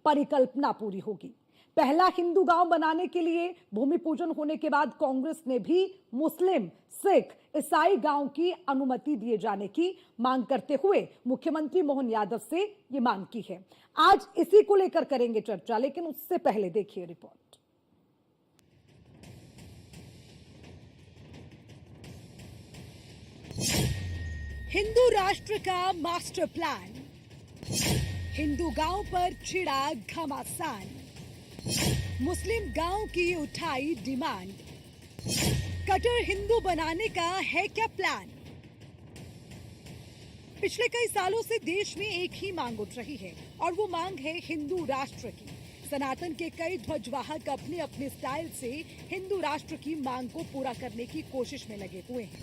परिकल्पना पूरी होगी। पहला हिंदू गांव बनाने के लिए भूमि पूजन होने के बाद कांग्रेस ने भी मुस्लिम, सिख, ईसाई गांव की अनुमति दिए जाने की मांग करते हुए मुख्यमंत्री मोहन यादव से यह मांग की है। आज इसी को लेकर करेंगे चर्चा, लेकिन उससे पहले देखिए रिपोर्ट। हिंदू राष्ट्र का मास्टर प्लान, हिंदू गांव पर छिड़ा घमासान, मुस्लिम गांव की उठाई डिमांड, कट्टर हिंदू बनाने का है क्या प्लान? पिछले कई सालों से देश में एक ही मांग उठ रही है और वो मांग है हिंदू राष्ट्र की। सनातन के कई ध्वजवाहक अपने अपने स्टाइल से हिंदू राष्ट्र की मांग को पूरा करने की कोशिश में लगे हुए हैं।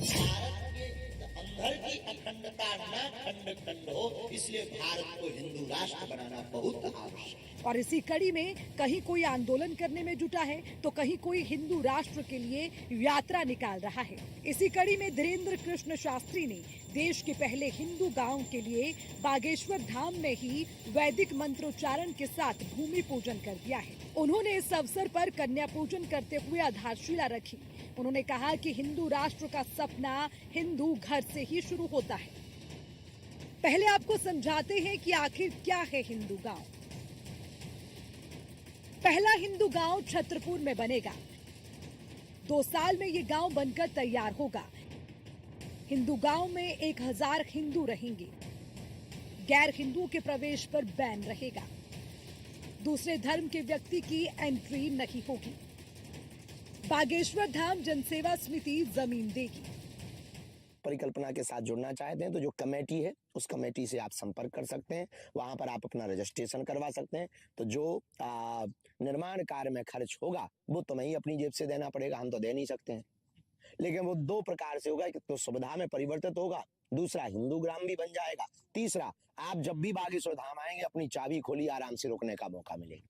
अंदर की अखंडता न खंड खंड हो, इसलिए भारत को हिंदू राष्ट्र बनाना बहुत आवश्यक है। और इसी कड़ी में कहीं कोई आंदोलन करने में जुटा है तो कहीं कोई हिंदू राष्ट्र के लिए यात्रा निकाल रहा है। इसी कड़ी में धीरेन्द्र कृष्ण शास्त्री ने देश के पहले हिंदू गांव के लिए बागेश्वर धाम में ही वैदिक मंत्रोच्चारण के साथ भूमि पूजन कर दिया है। उन्होंने इस अवसर पर कन्या पूजन करते हुए आधारशिला रखी। उन्होंने कहा कि हिंदू राष्ट्र का सपना हिंदू घर से ही शुरू होता है। पहले आपको समझाते हैं कि आखिर क्या है हिंदू गांव। पहला हिंदू गांव छतरपुर में बनेगा। 2 साल में ये गांव बनकर तैयार होगा। हिंदू गांव में 1000 हिंदू रहेंगे। गैर हिंदुओं के प्रवेश पर बैन रहेगा। दूसरे धर्म के व्यक्ति की एंट्री नहीं होगी। बागेश्वर धाम जनसेवा समिति जमीन देगी। परिकल्पना के साथ जुड़ना चाहते हैं तो जो कमेटी है उस कमेटी से आप संपर्क कर सकते हैं। वहां पर आप अपना रजिस्ट्रेशन करवा सकते हैं। तो जो निर्माण कार्य में खर्च होगा वो तुम्हें ही अपनी जेब से देना पड़ेगा, हम तो दे नहीं सकते हैं। लेकिन वो 2 प्रकार से होगा, तो सुविधा में परिवर्तित होगा, दूसरा हिंदू ग्राम भी बन जाएगा, तीसरा आप जब भी बागेश्वर धाम आएंगे अपनी चाबी खोली आराम से रुकने का मौका मिलेगा।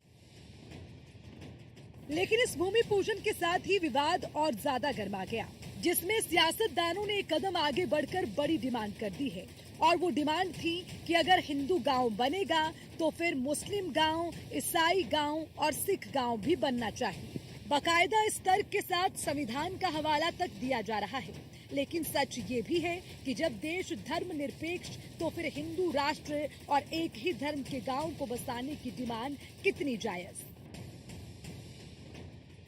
लेकिन इस भूमि पूजन के साथ ही विवाद और ज्यादा गर्मा गया, जिसमें सियासतदानों ने एक कदम आगे बढ़कर बड़ी डिमांड कर दी है। और वो डिमांड थी कि अगर हिंदू गांव बनेगा तो फिर मुस्लिम गांव, ईसाई गांव और सिख गांव भी बनना चाहिए। बाकायदा इस तर्क के साथ संविधान का हवाला तक दिया जा रहा है। लेकिन सच ये भी है कि जब देश धर्म निरपेक्ष तो फिर हिंदू राष्ट्र और एक ही धर्म के गांव को बसाने की डिमांड कितनी जायज?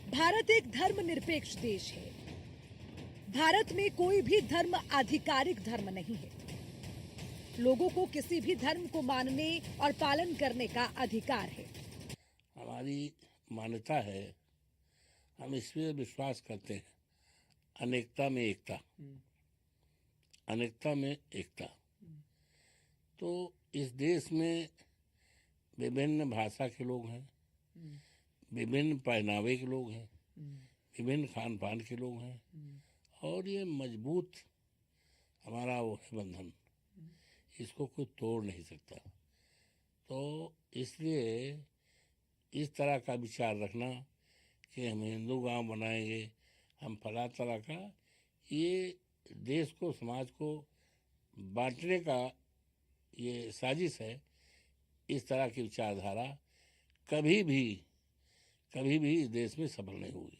भारत एक धर्मनिरपेक्ष देश है। भारत में कोई भी धर्म आधिकारिक धर्म नहीं है। लोगों को किसी भी धर्म को मानने और पालन करने का अधिकार है। हमारी मान्यता है, हम इसमें विश्वास करते हैं, अनेकता में एकता, अनेकता में एकता। तो इस देश में विभिन्न भाषा के लोग हैं, विभिन्न पहनावे के लोग हैं, विभिन्न खान पान के लोग हैं, और ये मजबूत हमारा वो है बंधन, इसको कोई तोड़ नहीं सकता। तो इसलिए इस तरह का विचार रखना कि हम हिंदू गांव बनाएंगे, हम फला तरह का, ये देश को, समाज को बांटने का ये साजिश है। इस तरह की विचारधारा कभी भी इस देश में सफल नहीं हुई।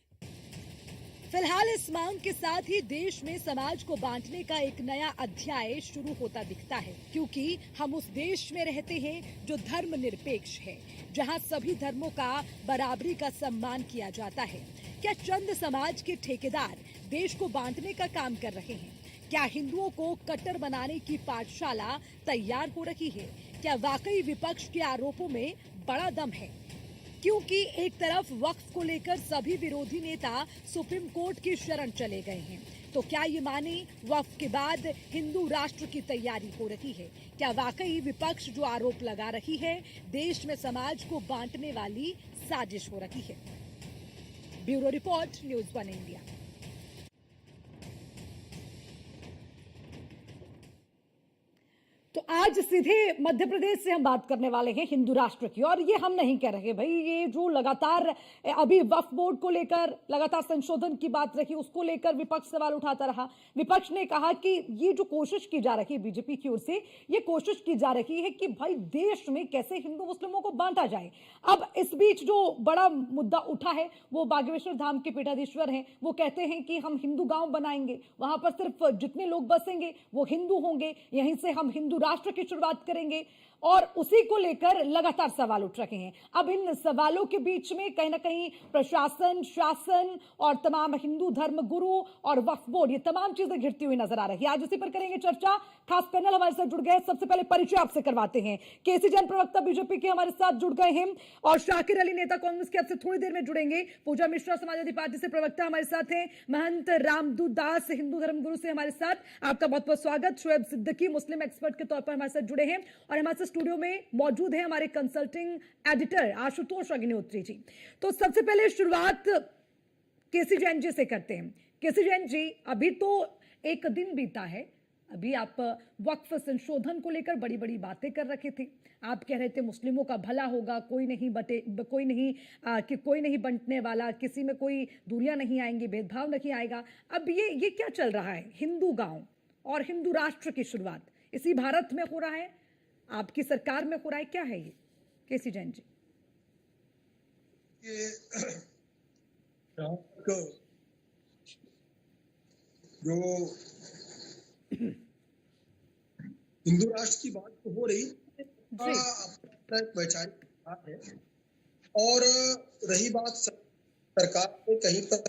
फिलहाल इस मांग के साथ ही देश में समाज को बांटने का एक नया अध्याय शुरू होता दिखता है, क्योंकि हम उस देश में रहते हैं जो धर्म निरपेक्ष है, जहां सभी धर्मों का बराबरी का सम्मान किया जाता है। क्या चंद समाज के ठेकेदार देश को बांटने का काम कर रहे हैं? क्या हिंदुओं को कट्टर बनाने की पाठशाला तैयार हो रही है? क्या वाकई विपक्ष के आरोपों में बड़ा दम है? क्योंकि एक तरफ वक्फ को लेकर सभी विरोधी नेता सुप्रीम कोर्ट की शरण चले गए हैं, तो क्या ये माने वक्फ के बाद हिंदू राष्ट्र की तैयारी हो रही है? क्या वाकई विपक्ष जो आरोप लगा रही है देश में समाज को बांटने वाली साजिश हो रही है? Bureau report, news 1 India. तो आज सीधे मध्य प्रदेश से हम बात करने वाले हैं, हिंदू राष्ट्र की। और ये हम नहीं कह रहे भाई, ये जो लगातार अभी वक्फ बोर्ड को लेकर लगातार संशोधन की बात रही, उसको लेकर विपक्ष सवाल उठाता रहा। विपक्ष ने कहा कि ये जो कोशिश की जा रही है बीजेपी की ओर से, ये कोशिश की जा रही है कि भाई देश में कैसे हिंदू मुस्लिमों को बांटा जाए। अब इस बीच जो बड़ा मुद्दा उठा है वो बागेश्वर धाम के पीठाधीश्वर हैं। वो कहते हैं कि हम हिंदू गांव बनाएंगे, वहां पर सिर्फ जितने लोग बसेंगे वो हिंदू होंगे, यहीं से हम हिंदू राष्ट्र की शुरुआत करेंगे। और उसी को लेकर लगातार सवाल उठ रहे हैं। अब इन सवालों के बीच में कहीं ना कहीं प्रशासन, शासन और तमाम हिंदू धर्म गुरु और वक्फ बोर्ड, ये तमाम चीजें घिरती हुई नजर आ रही है। आज इसी पर करेंगे चर्चा। खास पैनल हमारे साथ जुड़ गए। सबसे पहले परिचय आपसे करवाते हैं। केसी जैन प्रवक्ता बीजेपी के हमारे साथ जुड़ गए हैं, और शाकिर अली नेता कांग्रेस के आपसे थोड़ी देर में जुड़ेंगे। पूजा मिश्रा समाजवादी पार्टी से प्रवक्ता हमारे साथ हैं। महंत रामदूत दास हिंदू धर्म गुरु से हमारे साथ, आपका बहुत बहुत स्वागत। शोएब सिद्दीकी मुस्लिम एक्सपर्ट के तौर पर हमारे साथ जुड़े हैं, और हमारे साथ स्टूडियो में मौजूद है हमारे कंसल्टिंग एडिटर आशुतोष अग्निहोत्री जी। तो सबसे पहले शुरुआत केसी जैन जी से करते हैं। केसी जैन जी, अभी तो एक दिन बीता है, अभी आप वक्फ संशोधन को लेकर बड़ी बड़ी बातें कर रखे थे। आप कह रहे थे मुस्लिमों का भला होगा, कोई नहीं बंटने वाला, किसी में कोई दूरियां नहीं आएंगी, भेदभाव नहीं आएगा। अब ये क्या चल रहा है? हिंदू गांव और हिंदू राष्ट्र की शुरुआत इसी भारत में हो रहा है, आपकी सरकार में हो रहा है, क्या है ये केसी जैन जी? जो हिंदू राष्ट्र की बात तो हो रही वैचारिक बात है, और रही बात सरकार ने कहीं पर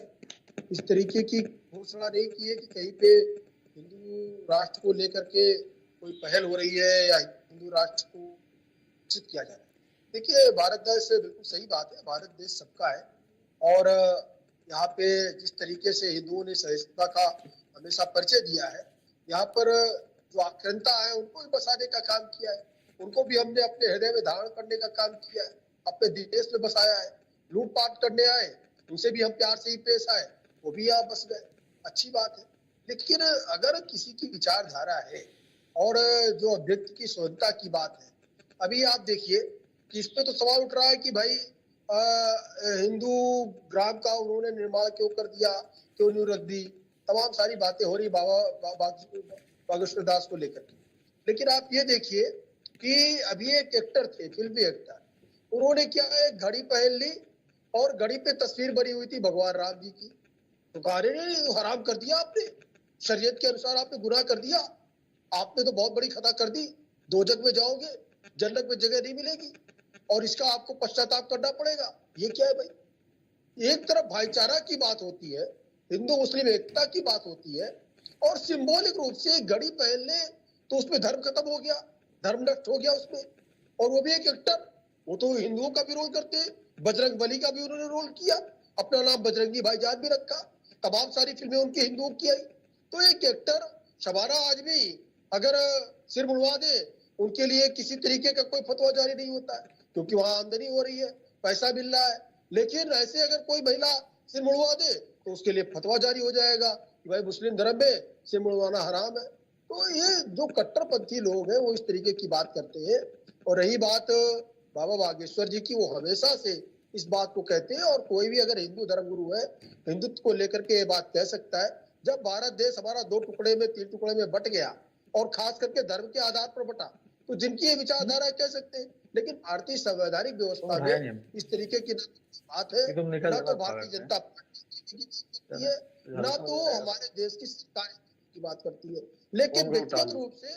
इस तरीके की घोषणा नहीं की है कि कहीं पे हिंदू राष्ट्र को लेकर के कोई पहल हो रही है या हिंदू राष्ट्र को विकसित किया जा रहा है। देखिए, भारत देश बिल्कुल सही बात है, भारत देश सबका है, और यहाँ पे जिस तरीके से हिंदुओं ने सहिष्णुता का हमेशा परिचय दिया है, यहाँ पर जो आक्रांता है उनको भी बसाने का काम किया है, उनको भी हमने अपने हृदय में धारण करने का काम किया है, अपने देश में बसाया है। लूटपाट करने आए उनसे भी हम प्यार से ही पेश आए, वो भी यहाँ बस गए, अच्छी बात है। लेकिन अगर किसी की विचारधारा है और जो व्यक्ति की स्वतंत्रता की बात है, अभी आप देखिए कि इस पे तो सवाल उठ रहा है कि भाई हिंदू ग्राम का उन्होंने निर्माण क्यों कर दिया, क्यों नहीं रख दी, तमाम सारी बातें हो रही बागेश्वर दास को लेकर के। लेकिन आप ये देखिए कि अभी एक एक्टर थे, फिल्मी एक्टर, उन्होंने क्या है, घड़ी पहन ली और घड़ी पे तस्वीर बनी हुई थी भगवान राम जी की। तो कहा हराम कर दिया आपने, शरीयत के अनुसार आपने गुनाह कर दिया, आपने तो बहुत बड़ी खता कर दी, दोजख में जाओगे, जन्नत में जगह नहीं मिलेगी, और इसका आपको पश्चाताप करना पड़ेगा। ये क्या है भाई? एक तरफ भाईचारा की बात होती है, हिंदू मुस्लिम एकता की बात होती है, और सिंबॉलिक रूप से घड़ी पहन ले तो उसमें धर्म खत्म हो गया, धर्म नष्ट हो गया उसमें। और वो भी एक एक्टर, वो तो हिंदुओं का भी रोल करते हैं, बजरंग बली का भी उन्होंने रोल किया, अपना नाम बजरंगी भाईजान भी रखा, तमाम सारी फिल्में उनकी हिंदुओं की आई। तो एक एक्टर शबाना आदमी अगर सिर मुड़वा दे, उनके लिए किसी तरीके का कोई फतवा जारी नहीं होता है, क्योंकि वहां आमदनी हो रही है, पैसा मिल रहा है। लेकिन ऐसे अगर कोई महिला सिर मुड़वा दे तो उसके लिए फतवा जारी हो जाएगा कि भाई मुस्लिम धर्म में सिर मुड़वाना हराम है। तो ये जो कट्टरपंथी लोग हैं वो इस तरीके की बात करते हैं। और रही बात बाबा बागेश्वर जी की, वो हमेशा से इस बात को कहते हैं, और कोई भी अगर हिंदू धर्म गुरु है हिंदुत्व को लेकर के ये बात कह सकता है। जब भारत देश हमारा 2 टुकड़े में 3 टुकड़े में बट गया, और खास करके धर्म के आधार पर बटा, तो जिनकी ये विचारधारा कह सकते हैं। लेकिन भारतीय संवैधानिक व्यवस्था में इस तरीके की बात है, न तो भारतीय जनता पार्टी की है, न तो हमारे देश की सरकार की बात करती है। लेकिन व्यक्तिगत रूप से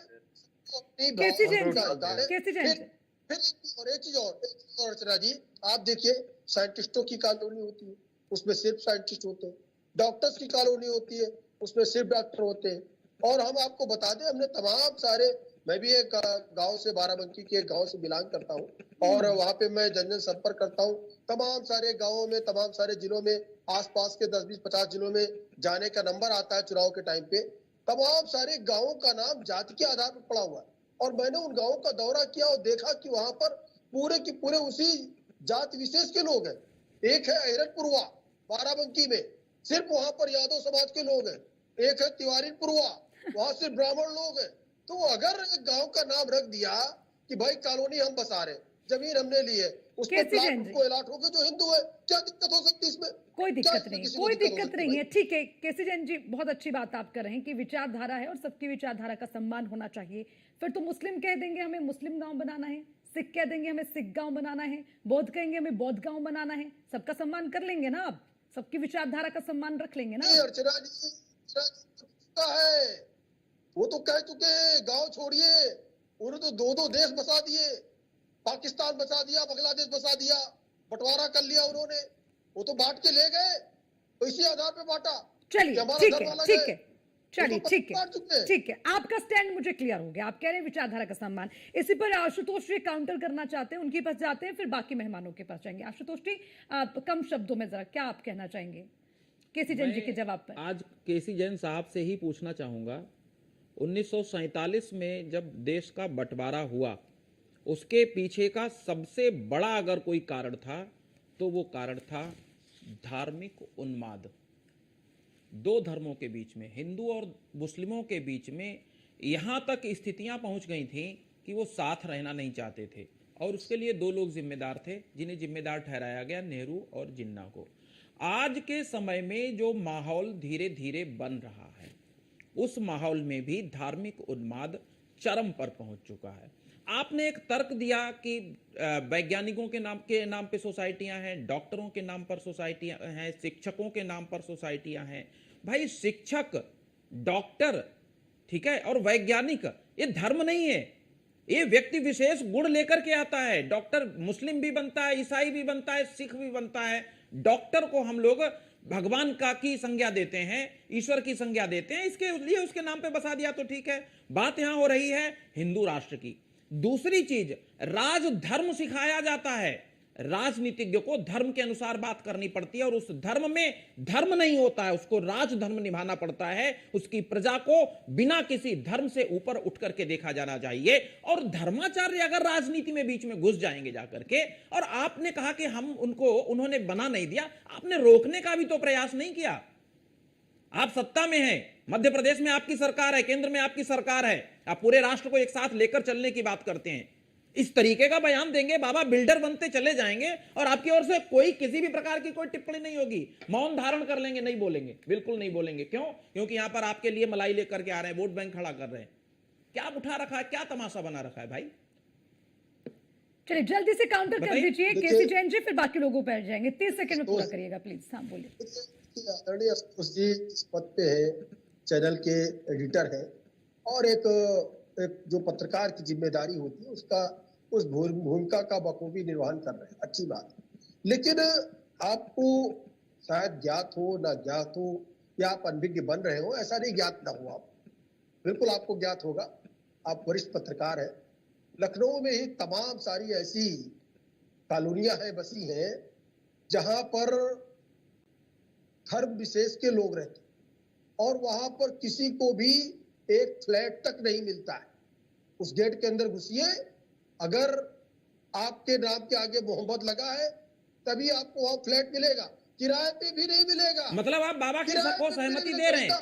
और एक चीज और अर्चना जी, आप देखिए, साइंटिस्टों की कॉलोनी होती है, उसमें सिर्फ साइंटिस्ट होते हैं, डॉक्टर्स की कॉलोनी होती है, उसमें सिर्फ डॉक्टर होते हैं। और हम आपको बता दें, हमने तमाम सारे, मैं भी एक गांव से, बाराबंकी के एक गांव से बिलोंग करता हूं, और वहां पे मैं जन संपर्क करता हूं। तमाम सारे गांवों में, तमाम सारे जिलों में, आसपास के 10, 20, 50 जिलों में जाने का नंबर आता है चुनाव के टाइम पे। तमाम सारे गाँवों का नाम जाति के आधार पर पड़ा हुआ है, और मैंने उन गाँवों का दौरा किया और देखा कि वहां पर पूरे की पूरे उसी जाति विशेष के लोग हैं। एक है अहिरनपुरवा बाराबंकी में, सिर्फ वहां पर यादव समाज के लोग हैं। एक है तिवारीपुरवा, वहां सिर्फ ब्राह्मण लोग हैं। तो अगर एक गांव का नाम रख दिया कि भाई कॉलोनी हम बसा रहे, जमीन हमने ली है, उस पर कैसी प्लाट जैन जी? उनको अलॉट होगा जो हिंदू है, क्या दिक्कत हो सकती है इसमें? कोई क्या दिक्कत इसमें नहीं, किसी को कोई दिक्कत हो दिक्कत सकती है नहीं है। भाई? ठीक है केसी जैन जी, बहुत अच्छी बात आप कर रहे हैं कि विचारधारा है और सबकी विचारधारा का सम्मान होना चाहिए। फिर तो मुस्लिम कह देंगे हमें मुस्लिम गांव बनाना है, सिख कह देंगे हमें सिख गांव बनाना है, बौद्ध कहेंगे हमें बौद्ध गांव बनाना है, सबका सम्मान कर लेंगे ना आप, सबकी विचारधारा का सम्मान रख लेंगे ना नहीं, आप? अर्चना जी का है, वो तो कह चुके हैं गांव छोड़िए, उन्होंने तो दो दो देश बसा दिए, पाकिस्तान बसा दिया, बांग्लादेश बसा दिया, बंटवारा कर लिया उन्होंने, वो तो बांट के ले गए, तो इसी आधार पे बांटा। चलिए कि हमारा ठीक धर्म है, अलग ठीक है, चलिए वो तो ठीक है, बांट चुके हैं। ठीक है, आपका स्टैंड मुझे क्लियर हो गया। आप कह रहे हैं विचारधारा का सम्मान। इसी पर आशुतोष जी काउंटर करना चाहते हैं, उनके पास जाते हैं, फिर बाकी मेहमानों के पास जाएंगे। आशुतोष जी आप कम शब्दों में जरा क्या आप कहना चाहेंगे केसी जैन जी के जवाब पर? आज केसी जैन साहब से ही पूछना चाहूंगा, 1947 में जब देश का बंटवारा हुआ, उसके पीछे का सबसे बड़ा अगर कोई कारण था तो वो कारण था धार्मिक उन्माद। दो धर्मों के बीच में, हिंदू और मुस्लिमों के बीच में यहां तक स्थितियां पहुंच गई थी कि वो साथ रहना नहीं चाहते थे, और उसके लिए दो लोग जिम्मेदार थे, जिन्हें जिम्मेदार ठहराया गया, नेहरू और जिन्ना को। आज के समय में जो माहौल धीरे धीरे बन रहा है, उस माहौल में भी धार्मिक उन्माद चरम पर पहुंच चुका है। आपने एक तर्क दिया कि वैज्ञानिकों के नाम पे सोसाइटियां हैं, डॉक्टरों के नाम पर सोसाइटियां हैं, शिक्षकों के नाम पर सोसाइटियां हैं। भाई शिक्षक, डॉक्टर, ठीक है, और वैज्ञानिक, ये धर्म नहीं है, ये व्यक्ति विशेष गुण लेकर के आता है। डॉक्टर मुस्लिम भी बनता है, ईसाई भी बनता है, सिख भी बनता है। डॉक्टर को हम लोग भगवान का की संज्ञा देते हैं, ईश्वर की संज्ञा देते हैं, इसके लिए उसके नाम पे बसा दिया तो ठीक है। बात यहां हो रही है हिंदू राष्ट्र की। दूसरी चीज, राज धर्म सिखाया जाता है, राजनीतिज्ञ को धर्म के अनुसार बात करनी पड़ती है, और उस धर्म में धर्म नहीं होता है, उसको राज धर्म निभाना पड़ता है। उसकी प्रजा को बिना किसी धर्म से ऊपर उठ करके देखा जाना चाहिए। और धर्माचार्य अगर राजनीति में बीच में घुस जाएंगे जाकर के, और आपने कहा कि हम उन्होंने बना नहीं दिया, आपने रोकने का भी तो प्रयास नहीं किया। आप सत्ता में हैं, मध्य प्रदेश में आपकी सरकार है, केंद्र में आपकी सरकार है, आप पूरे राष्ट्र को एक साथ लेकर चलने की बात करते हैं। इस तरीके का बयान देंगे, बाबा बिल्डर बनते चले जाएंगे, और आपकी ओर से कोई किसी भी प्रकार की कोई टिप्पणी नहीं होगी, मौन धारण कर लेंगे, नहीं बोलेंगे, बिल्कुल नहीं बोलेंगे। क्यों? क्योंकि यहां पर आपके लिए मलाई लेकर के आ रहे हैं, वोट बैंक खड़ा कर रहे हैं। क्या उठा रखा है, क्या तमाशा बना रखा है भाई? चलिए जल्दी से काउंटर कर बताइए। दीजिए केसी जैन जी, फिर बाकी लोगों पर जाएंगे। 30 सेकंड में पूरा करिएगा प्लीज। हाँ बोलिए। आदरणीय आशुतोष जी इस पद पे है, चैनल के एडिटर है, और एक जो पत्रकार की जिम्मेदारी होती है उसका, उस भूमिका का बखूबी निर्वहन कर रहे हैं, अच्छी बात है। लेकिन आपको शायद ज्ञात हो ना ज्ञात हो, या आप अनभिज्ञ बन रहे हो, ऐसा नहीं ज्ञात ना हो, आप बिल्कुल आपको ज्ञात होगा। आप वरिष्ठ पत्रकार है। लखनऊ में ही तमाम सारी ऐसी कॉलोनियां हैं, बसी हैं, जहां पर धर्म विशेष के लोग रहते, और वहां पर किसी को भी एक फ्लैट तक नहीं मिलता है। उस गेट के अंदर घुसिए, अगर आपके नाम के आगे मोहम्मद लगा है तभी आपको वहां फ्लैट मिलेगा, किराए पे भी नहीं मिलेगा। मतलब आप बाबा के साथ को सहमति दे रहे हैं,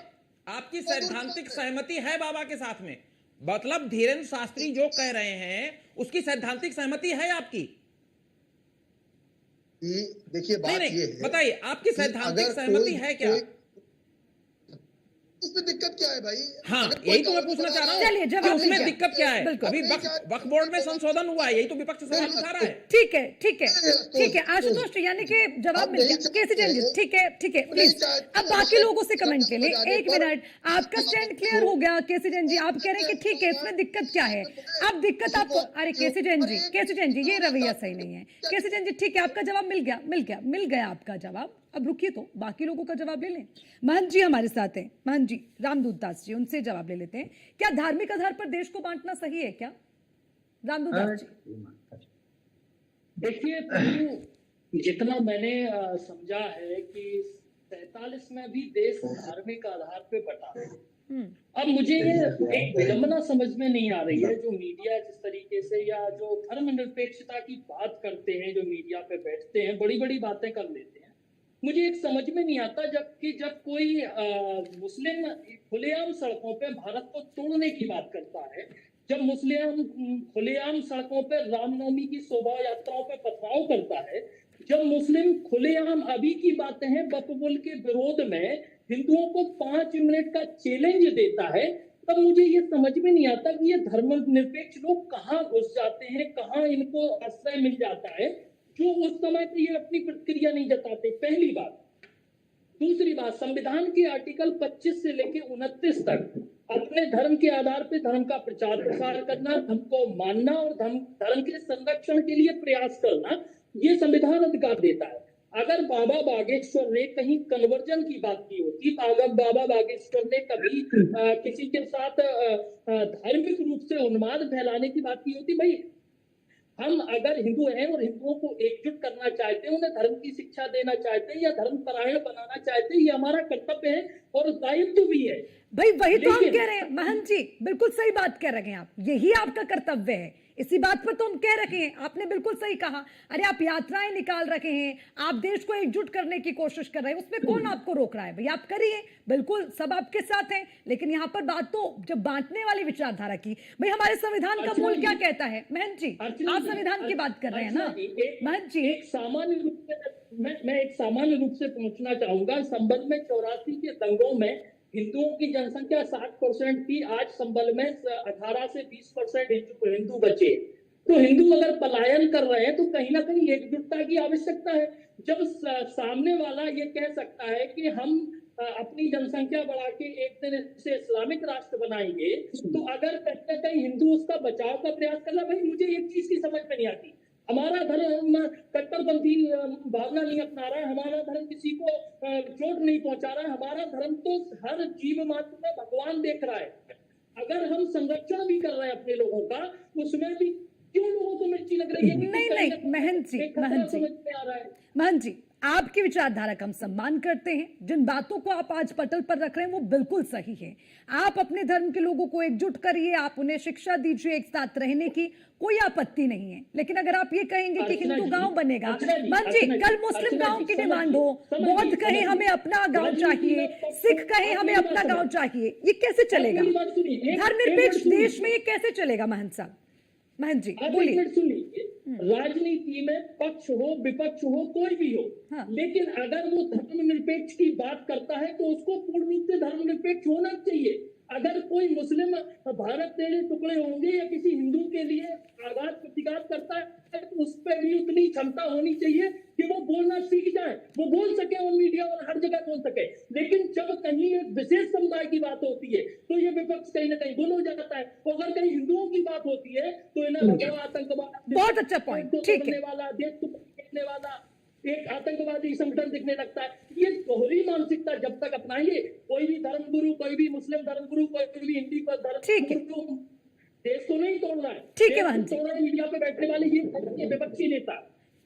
आपकी सैद्धांतिक सहमति है बाबा के साथ में। मतलब धीरेन्द्र शास्त्री जो कह रहे हैं उसकी सैद्धांतिक सहमति है आपकी? देखिए बात नहीं, ये है, बताइए आपकी सैद्धांतिक सहमति है क्या? इसमें दिक्कत क्या है भाई? हाँ, यही तो मैं पूछना चाह रहा हूँ। चलिए, जवाब कि उसमें दीजिए। दिक्कत क्या है? बिल्कुल। अभी वक्फ बोर्ड में संशोधन हुआ है, यही तो विपक्ष सवाल उठा रहा है। ठीक है, ठीक है, ठीक है आशुतोष जी, यानी कि जवाब मिल गया केसी जैन जी। ठीक है, ठीक है, प्लीज अब बाकी लोगों से कमेंट ले लें। एक मिनट, आपका स्टैंड क्लियर हो गया केसी जैन जी। आप कह रहे हैं कि ठीक है, इसमें दिक्कत क्या है? अब दिक्कत आपको, अरे केसी जैन जी, केसी जैन जी, ये रवैया सही नहीं है। केसी जैन जी ठीक है, आपका जवाब मिल गया, मिल गया आपका जवाब। अब रुकिए तो बाकी लोगों का जवाब ले लें। महंत जी हमारे साथ हैं, महंत जी रामदूत दास जी, उनसे जवाब ले लेते हैं। क्या धार्मिक आधार पर देश को बांटना सही है क्या, रामदूत दास जी? देखिए, जितना मैंने समझा है कि 47 में भी देश धार्मिक आधार पे बटा है। अब मुझे एक विडंबना समझ में नहीं आ रही है, जो मीडिया जिस तरीके से, या जो धर्मनिरपेक्षता की बात करते हैं, जो मीडिया पे बैठते हैं, बड़ी बड़ी बातें कर लेते हैं, मुझे एक समझ में नहीं आता जब कोई मुस्लिम खुलेआम सड़कों पे भारत को तोड़ने की बात करता है, जब मुस्लिम खुलेआम सड़कों पे रामनवमी की शोभा यात्राओं पे पथराव करता है, जब मुस्लिम खुलेआम अभी की बातें हैं बकबुल के विरोध में हिंदुओं को 5 मिनट का चैलेंज देता है, तब मुझे ये समझ में नहीं आता कि ये धर्मनिरपेक्ष लोग कहाँ घुस जाते हैं, कहाँ इनको आश्रय मिल जाता है, जो उस समय पे ये अपनी प्रतिक्रिया नहीं जताते। पहली बात। दूसरी बात, संविधान के आर्टिकल 25 से लेके 29 तक अपने धर्म के आधार पे धर्म का प्रचार प्रसार करना, धर्म को मानना और धर्म के संरक्षण के लिए प्रयास करना, ये संविधान अधिकार देता है। अगर बाबा बागेश्वर ने कहीं कन्वर्जन की बात की होती, अगर बाबा बागेश्वर ने कभी किसी के साथ धार्मिक रूप से उन्माद फैलाने की बात की होती, भाई हम अगर हिंदू हैं और हिंदुओं को एकजुट करना चाहते हैं, उन्हें धर्म की शिक्षा देना चाहते हैं या धर्म परायण बनाना चाहते हैं, ये हमारा कर्तव्य है और दायित्व भी है। भाई वही तो हम कह रहे हैं महंत जी, बिल्कुल सही बात कह रहे हैं आप, यही आपका कर्तव्य है। इसी बात पर तो हम कह रखे हैं, आपने बिल्कुल सही कहा। अरे आप यात्राएं निकाल रखे हैं, आप देश को एकजुट करने की कोशिश कर रहे हैं, उसमें कौन आपको रोक रहा है? भाई आप करिए, बिल्कुल सब आपके साथ हैं। लेकिन यहाँ पर बात तो जब बांटने वाली विचारधारा की, भाई हमारे संविधान का मूल क्या कहता है? महंत जी आप संविधान की बात कर रहे हैं ना महंत जी? एक सामान्य रूप से मैं एक सामान्य रूप से पहुंचना चाहूंगा। संबल में 84 के दंगों में हिंदुओं की जनसंख्या 60% थी, आज संबल में 18 से 20% हिंदू बचे। तो हिंदू अगर पलायन कर रहे हैं तो कहीं ना कहीं एकजुटता की आवश्यकता है। जब सामने वाला ये कह सकता है कि हम अपनी जनसंख्या बढ़ा के एक दिन से इस्लामिक राष्ट्र बनाएंगे, तो अगर कहीं ना कहीं हिंदू उसका बचाव का प्रयास कर रहा है, भाई मुझे एक चीज की समझ में नहीं आती, हमारा धर्म कट्टरपंथी भावना नहीं अपना रहा है, हमारा धर्म किसी को चोट नहीं पहुंचा रहा है, हमारा धर्म तो हर जीव मात्र में भगवान देख रहा है। अगर हम संरक्षण भी कर रहे हैं अपने लोगों का, उसमें भी क्यों लोगों को मिर्ची लग रही है? नहीं महंत जी आपकी विचारधारा का हम सम्मान करते हैं। जिन बातों को आप आज पटल पर रख रहे हैं वो बिल्कुल सही है। आप अपने धर्म के लोगों को एकजुट करिए, आप उन्हें शिक्षा दीजिए, एक साथ रहने की कोई आपत्ति नहीं है। लेकिन अगर आप ये कहेंगे कि हिंदू गांव बनेगा, मन जी कल मुस्लिम गांव की डिमांड हो, बौद्ध कहे हमें अपना गांव चाहिए, सिख कहे हमें अपना गांव चाहिए, ये कैसे चलेगा? धर्मनिरपेक्ष देश में ये कैसे चलेगा? महंत साहब, महंत जी बोलिए। राजनीति में पक्ष हो विपक्ष हो कोई भी हो, हाँ। लेकिन अगर वो धर्मनिरपेक्ष की बात करता है तो उसको पूर्ण रूप से धर्मनिरपेक्ष होना चाहिए। अगर कोई मुस्लिम भारत तेरे टुकड़े होंगे या किसी हिंदू के लिए आघात प्रतिघात करता है तो उस पर भी उतनी क्षमता होनी चाहिए कि वो बोलना सीख जाए, वो बोल सके और मीडिया और हर जगह बोल सके। लेकिन जब कहीं एक विशेष समुदाय की बात होती है तो ये विपक्ष कहीं ना कहीं गुम हो जाता है। अगर कहीं हिंदुओं की बात होती है तो इन्हें भगवा आतंकवाद, बहुत अच्छा पॉइंट, ठीक है, वाला देश को देखने वाला एक आतंकवादी संगठन दिखने लगता है। ये दोहरी मानसिकता जब तक अपनाएंगे, कोई भी धर्मगुरु, कोई भी मुस्लिम धर्मगुरु, कोई भी हिंदी पर धर्मगुरु, देश को नहीं तोड़ना है। ठीक है महंत जी, मीडिया पे बैठने वाले ये विपक्षी नेता।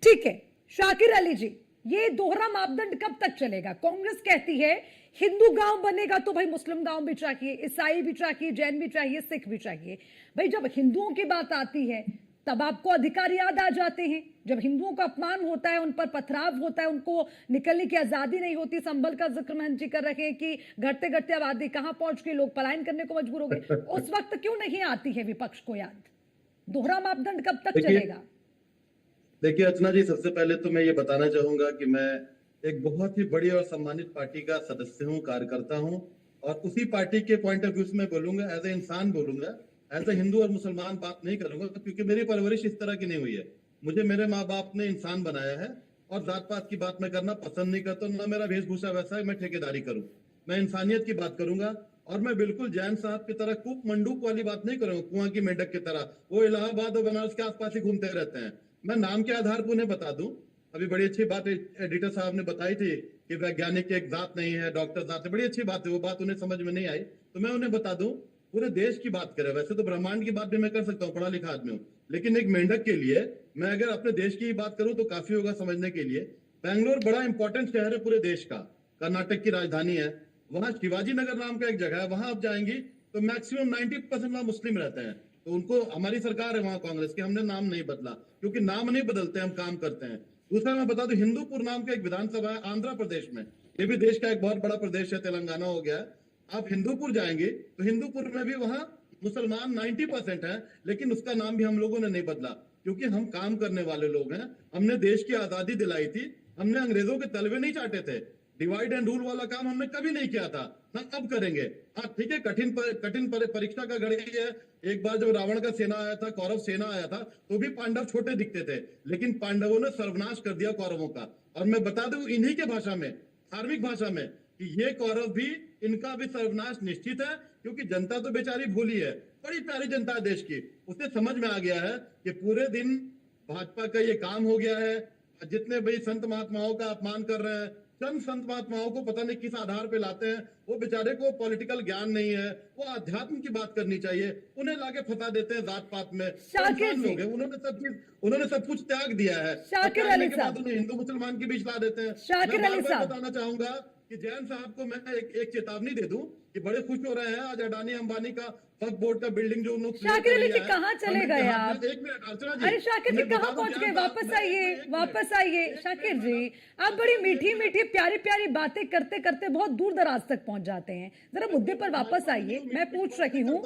ठीक है शाकिर अली जी, ये दोहरा मापदंड कब तक चलेगा? कांग्रेस कहती है हिंदू गांव बनेगा तो भाई मुस्लिम गांव भी चाहिए, ईसाई भी चाहिए, जैन भी चाहिए, सिख भी चाहिए। भाई जब हिंदुओं की बात आती है तब आपको अधिकार याद आ जाते हैं। जब हिंदुओं का अपमान होता है, उन पर पथराव होता है, उनको निकलने की आजादी नहीं होती, संभल का जिक्र महंत जी कर रखे हैं कि घटते घटते आबादी कहां पहुंच गई, लोग पलायन करने को मजबूर हो गए, उस वक्त क्यों नहीं आती है विपक्ष को याद? दोहरा मापदंड कब तक चलेगा? देखिए अर्चना जी, सबसे पहले तो मैं ये बताना चाहूंगा कि मैं एक बहुत ही बड़ी और सम्मानित पार्टी का सदस्य हूँ, कार्यकर्ता हूँ, और उसी पार्टी के पॉइंट ऑफ व्यू से मैं बोलूंगा, एज ए इंसान बोलूंगा, एज ए हिंदू और मुसलमान बात नहीं करूंगा, क्योंकि मेरी परवरिश इस तरह की नहीं हुई है। मुझे मेरे माँ बाप ने इंसान बनाया है और जात पात की बात मैं करना पसंद नहीं करता, ना मेरा वेशभूषा वैसा है मैं ठेकेदारी करूं। मैं इंसानियत की बात करूंगा और मैं बिल्कुल जैन साहब की तरह कूप मंडूक वाली बात नहीं करूंगा, कुआं की मेंढक की तरह वो इलाहाबाद और बनारस के आसपास ही घूमते रहते हैं। मैं नाम के आधार पर उन्हें बता दूं, अभी बड़ी अच्छी बात एडिटर साहब ने बताई थी कि वैज्ञानिक एक जात नहीं है, डॉक्टर जात है, बड़ी अच्छी बात है, वो बात उन्हें समझ में नहीं आई, तो मैं उन्हें बता दूं पूरे देश की बात करें, वैसे तो ब्रह्मांड की बात भी मैं कर सकता हूँ, पढ़ा लिखा आदमी हूँ, लेकिन एक मेंढक के लिए मैं अगर अपने देश की बात करूं तो काफी होगा समझने के लिए। बैंगलोर बड़ा इंपॉर्टेंट शहर है पूरे देश का, कर्नाटक की राजधानी है, वहां शिवाजी नगर नाम का एक जगह है, वहां आप जाएंगी तो मैक्सिमम 90% वहां मुस्लिम रहते हैं। तो उनको, हमारी सरकार है वहां कांग्रेस की, हमने नाम नहीं बदला, क्योंकि नाम नहीं बदलते, हम काम करते हैं। दूसरा मैं बता दूं, हिंदूपुर नाम का एक विधानसभा है आंध्र प्रदेश में, ये भी देश का एक बहुत बड़ा प्रदेश है, तेलंगाना हो गया। आप हिंदूपुर जाएंगे तो हिंदूपुर में भी वहां मुसलमान 90% है, लेकिन उसका नाम भी हम लोगों ने नहीं बदला, क्योंकि हम काम करने वाले लोग हैं। हमने देश की आजादी दिलाई थी, हमने अंग्रेजों के तलवे नहीं चाटे थे। डिवाइड एंड रूल वाला काम हमने कभी नहीं किया था, ना अब करेंगे। हाँ ठीक है, कठिन परीक्षा का घड़ी है। एक बार जब रावण का सेना आया था, कौरव सेना आया था, तो भी पांडव छोटे दिखते थे, लेकिन पांडवों ने सर्वनाश कर दिया कौरवों का। और मैं बता दूं इन्हीं के भाषा में, धार्मिक भाषा में, कि ये कौरव भी, इनका भी सर्वनाश निश्चित है, क्योंकि जनता तो बेचारी भूली है, बड़ी प्यारी जनता है देश की। उसे समझ में आ गया है कि पूरे दिन भाजपा का ये काम हो गया है, जितने भाई संत महात्माओं का अपमान कर रहे हैं, चंद संत महात्माओं को पता नहीं किस आधार पे लाते हैं, वो बेचारे को पॉलिटिकल ज्ञान नहीं है, वो अध्यात्म की बात करनी चाहिए, उन्हें लाके फंसा देते हैं जात पात में। लोग हैं, उन्होंने सब कुछ त्याग दिया है, शाकिर अली साहब उन्हें हिंदू मुसलमान के बीच ला देते हैं। शाकिर अली साहब बताना चाहूंगा कि जैन साहब को मैं एक चेतावनी दे दूं कि बड़े खुश हो रहे हैं आज अडानी अंबानी का वक्फ बोर्ड का बिल्डिंग जो उन्होंने। शाकिर अली जी कहाँ चले गए आप? एक मिनट अर्चना जी, अरे शाकिर जी कहाँ पहुंच गए? वापस आइए, वापस आइए शाकिर जी। आप बड़ी मीठी मीठी प्यारी प्यारी बातें करते करते बहुत दूर दराज तक पहुंच जाते हैं। जरा मुद्दे पर वापस आइए। मैं पूछ रही हूँ,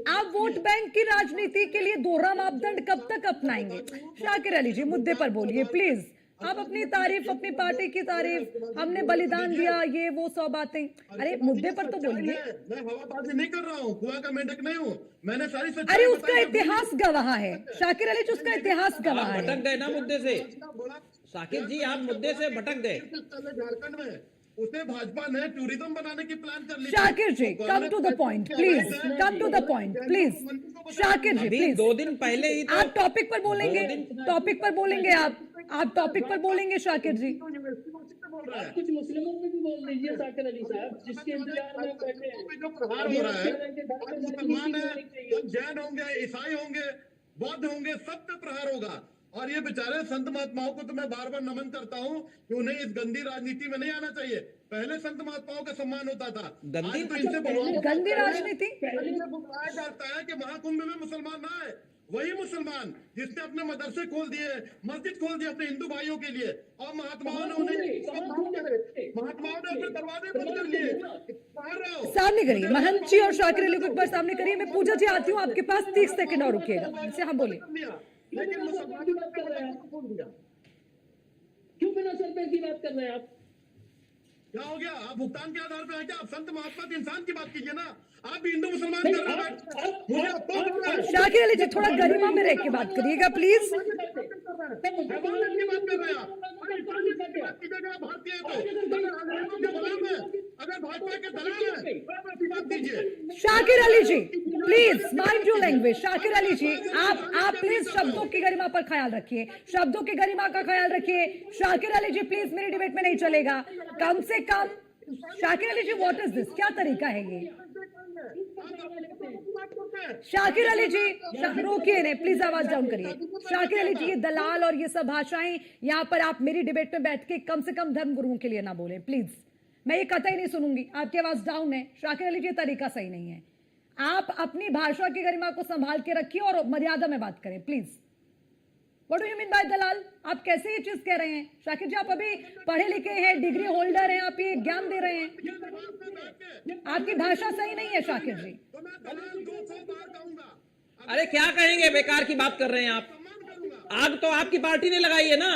आप वोट बैंक की राजनीति के लिए दोहरा मापदंड कब तक अपनाएंगे? शाकिर अली जी मुद्दे पर बोलिए प्लीज। आप अपनी तारीफ, अपनी पार्टी की तारीफ, हमने बलिदान दिया, ये वो 100 बातें, अरे मुद्दे पर तो बोलिए। मैं हवाबाजी नहीं कर रहा हूँ, कुआं का मेंढक नहीं हूँ, मैंने सारी सच्चाई। अरे उसका इतिहास गवाह है शाकिर अली जी, उसका इतिहास गवाह है। भटक गए ना मुद्दे से शाकिर जी, आप मुद्दे से भटक गए। झारखंड में उसे भाजपा ने टूरिज्म बनाने की प्लान कर ली। Shakir ji come to the point please, come to the point please. Shakir ji please, 2 दिन पहले ही तो आप टॉपिक पर बोलेंगे, टॉपिक पर बोलेंगे, आप टॉपिक पर बोलेंगे शाकिर जी। आप कुछ मुस्लिमों पे भी बोल दीजिए शाकिर अली साहब, जिसके इंतजार में बैठे हैं। जो प्रहार हो रहा है, मुसलमान है, जैन होंगे, ईसाई होंगे, बौद्ध होंगे, सब पे प्रहार होगा। और ये बेचारे संत महात्माओं को तो मैं बार बार नमन करता हूँ कि उन्हें इस गंदी राजनीति में नहीं आना चाहिए। पहले संत महात्माओं का सम्मान होता था, गंदी आज तो इनसे गंदी राजनीति बुलाया जाता है कि महाकुंभ में मुसलमान ना आए। वही मुसलमान जिसने अपने मदरसे खोल दिए, मस्जिद खोल दिए अपने हिंदू भाइयों के लिए, और महात्माओं ने अपने दरवाजे बंद कर लिए। सामने करिए महंत जी और शाकिर अली को एक बार सामने करिए। मैं पूजा जी आती हूँ आपके पास, 30 सेकंड और रुकिएगा। इसे हम बोले लेकिन मुसलमान की बात कर रहे हैं, खोल दिया। क्यों बिना सर पे की बात कर रहे हैं आप? क्या हो गया? आप भुगतान के आधार पे है क्या? आप संत महात्मा के इंसान की बात कीजिए ना। आप भी हिंदू मुसलमान कर रहे हैं। शाकिर अली जी थोड़ा गरिमा में रह के बात करिएगा प्लीज। अगर भाजपा के दलाल है बात दीजिए। Shakir Ali ji please mind your language. Shakir Ali ji आप प्लीज शब्दों की गरिमा पर ख्याल रखिए, शब्दों की गरिमा का ख्याल रखिए। शाकिर अली जी प्लीज, मेरी डिबेट में नहीं चलेगा कम से कम। शाकिर अली जी व्हाट इज दिस? क्या तरीका है ये? शाकिर अली जी रोकिए नहीं प्लीज, आवाज डाउन करिए। शाकिर अली जी ये दलाल और ये सब भाषाएं यहाँ पर आप मेरी डिबेट में बैठ के कम से कम धर्म गुरुओं के लिए ना बोले प्लीज। मैं ये कतई नहीं सुनूंगी, आपकी आवाज डाउन है। शाकिर अली जी तरीका सही नहीं है। आप अपनी भाषा की गरिमा को संभाल के रखिए और मर्यादा में बात करें please. What do you mean by दलाल? आप कैसे ये चीज कह रहे हैं? शाकिर जी आप अभी पढ़े लिखे हैं, डिग्री होल्डर हैं, आप ये ज्ञान दे रहे हैं। आपकी भाषा सही नहीं है शाकिर जी। अरे क्या कहेंगे, बेकार की बात कर रहे हैं आप। आग तो आपकी पार्टी ने लगाई है ना।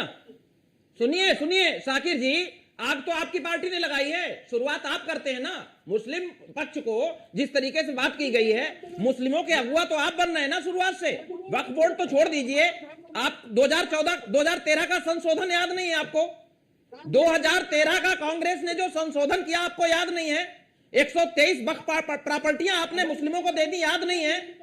सुनिए सुनिए शाकिर जी, आग तो आपकी पार्टी ने लगाई है, शुरुआत आप करते हैं ना। मुस्लिम पक्ष को जिस तरीके से बात की गई है, मुस्लिमों के अगुआ तो आप बन रहे हैं ना शुरुआत से। वक्फ बोर्ड तो छोड़ दीजिए, आप 2013 का संशोधन याद नहीं है आपको? 2013 का कांग्रेस ने जो संशोधन किया आपको याद नहीं है? 123 वक्फ प्रॉपर्टियां आपने मुस्लिमों को दे दी, याद नहीं है?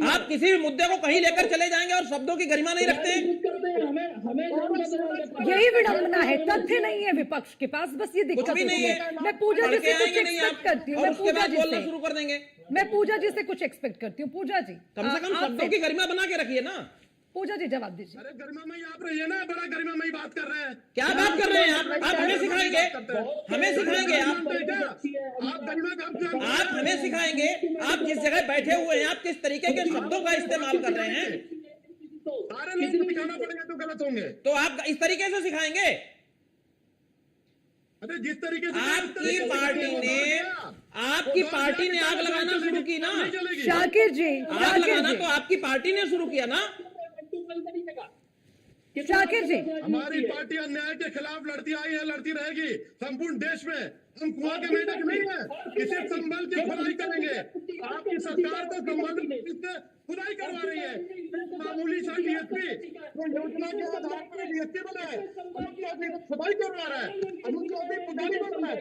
आप किसी भी मुद्दे को कहीं लेकर चले जाएंगे और शब्दों की गरिमा नहीं रखते। यही विडंबना है, तथ्य नहीं है विपक्ष के पास, बस ये दिक्कत नहीं है। मैं पूजा जी से कुछ एक्सपेक्ट करती हूँ, बोलना शुरू कर देंगे। मैं पूजा जी से कुछ एक्सपेक्ट करती हूँ। पूजा जी कम से कम शब्दों की गरिमा बना के रखिए ना। पूजा जी जवाब दीजिए। अरे गरिमामयी आप रहिए ना, बड़ा गरिमामयी बात कर रहे हैं। क्या बात कर रहे हैं आप हमें सिखाएंगे, हमें सिखाएंगे आप गरिमा कब आप हमें सिखाएंगे? आप जिस जगह बैठे हुए हैं आप किस तरीके के शब्दों का इस्तेमाल कर रहे हैं? सारे लोग को दिखाना पड़ेगा तो गलत होंगे। तो आप इस तरीके से सिखाएंगे? अरे जिस तरीके से आपकी पार्टी ने आग लगाना शुरू की ना, शाकिर जी, आग लगाना तो आपकी पार्टी ने शुरू किया ना। शाकिर जी, हमारी पार्टी अन्याय के खिलाफ लड़ती आई है, लड़ती रहेगी संपूर्ण देश में। हम कुआं के मेढक नहीं है, इसे संभल के खुदाई करेंगे। आपकी सरकार तो संभल से खुदाई करवा रही है। मामूली सा डीएसपी योजना के आधार पर डीएसपी बना है, अनुज चौधरी को खुदाई करवा रहा है। अनुज चौधरी पुजारी बन रहा है।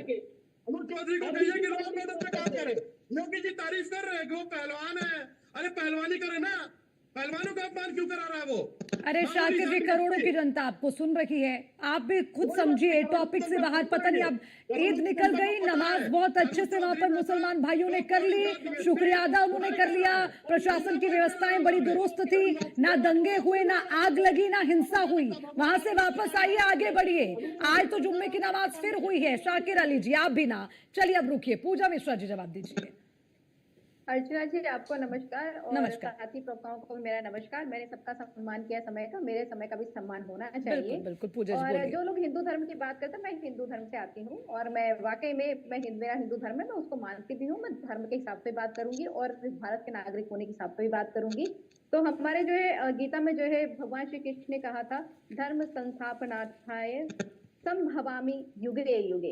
अनुज चौधरी को कहिए कि रोज मेहनत पे काम करे। योगी जी तारीफ कर रहे हैं कि वो पहलवान है। अरे पहलवानी करे ना, पहलवानों का अपमान क्यों करा रहा है वो? अरे शाकिर जी, करोड़ों की जनता आपको सुन रही है, आप भी खुद समझिए, टॉपिक से बाहर। पता नहीं अब ईद निकल गई, नमाज बहुत अच्छे से वहां पर मुसलमान भाइयों ने कर ली, शुक्रिया अदा उन्होंने कर लिया, प्रशासन की व्यवस्थाएं बड़ी दुरुस्त थी, ना दंगे हुए, ना आग लगी, ना हिंसा हुई। वहां से वापस आइए, आगे बढ़िए। आज तो जुम्मे की नमाज फिर हुई है। शाकिर अली जी आप भी ना, चलिए अब रुकिए, पूजा मिश्रा जी जवाब दीजिए। अर्चना जी आपको नमस्कार और नमस्कार। साथी प्रवक्ताओं को मेरा नमस्कार। मैंने सबका सम्मान किया समय का, मेरे समय का भी सम्मान होना चाहिए। बिल्कुल बिल्कुल पूजा जी और बोलिए। जो लोग हिंदू धर्म की बात करते हैं, मैं हिंदू धर्म से आती हूँ और मैं वाकई में मेरा हिंदू धर्म है, मैं उसको मानती भी हूँ। मैं धर्म के हिसाब से बात करूंगी और भारत के नागरिक होने के हिसाब से भी बात करूंगी। तो हमारे जो है गीता में जो है भगवान श्री कृष्ण ने कहा था, धर्म संस्थापनार्थाय संभवामि युगे युगे।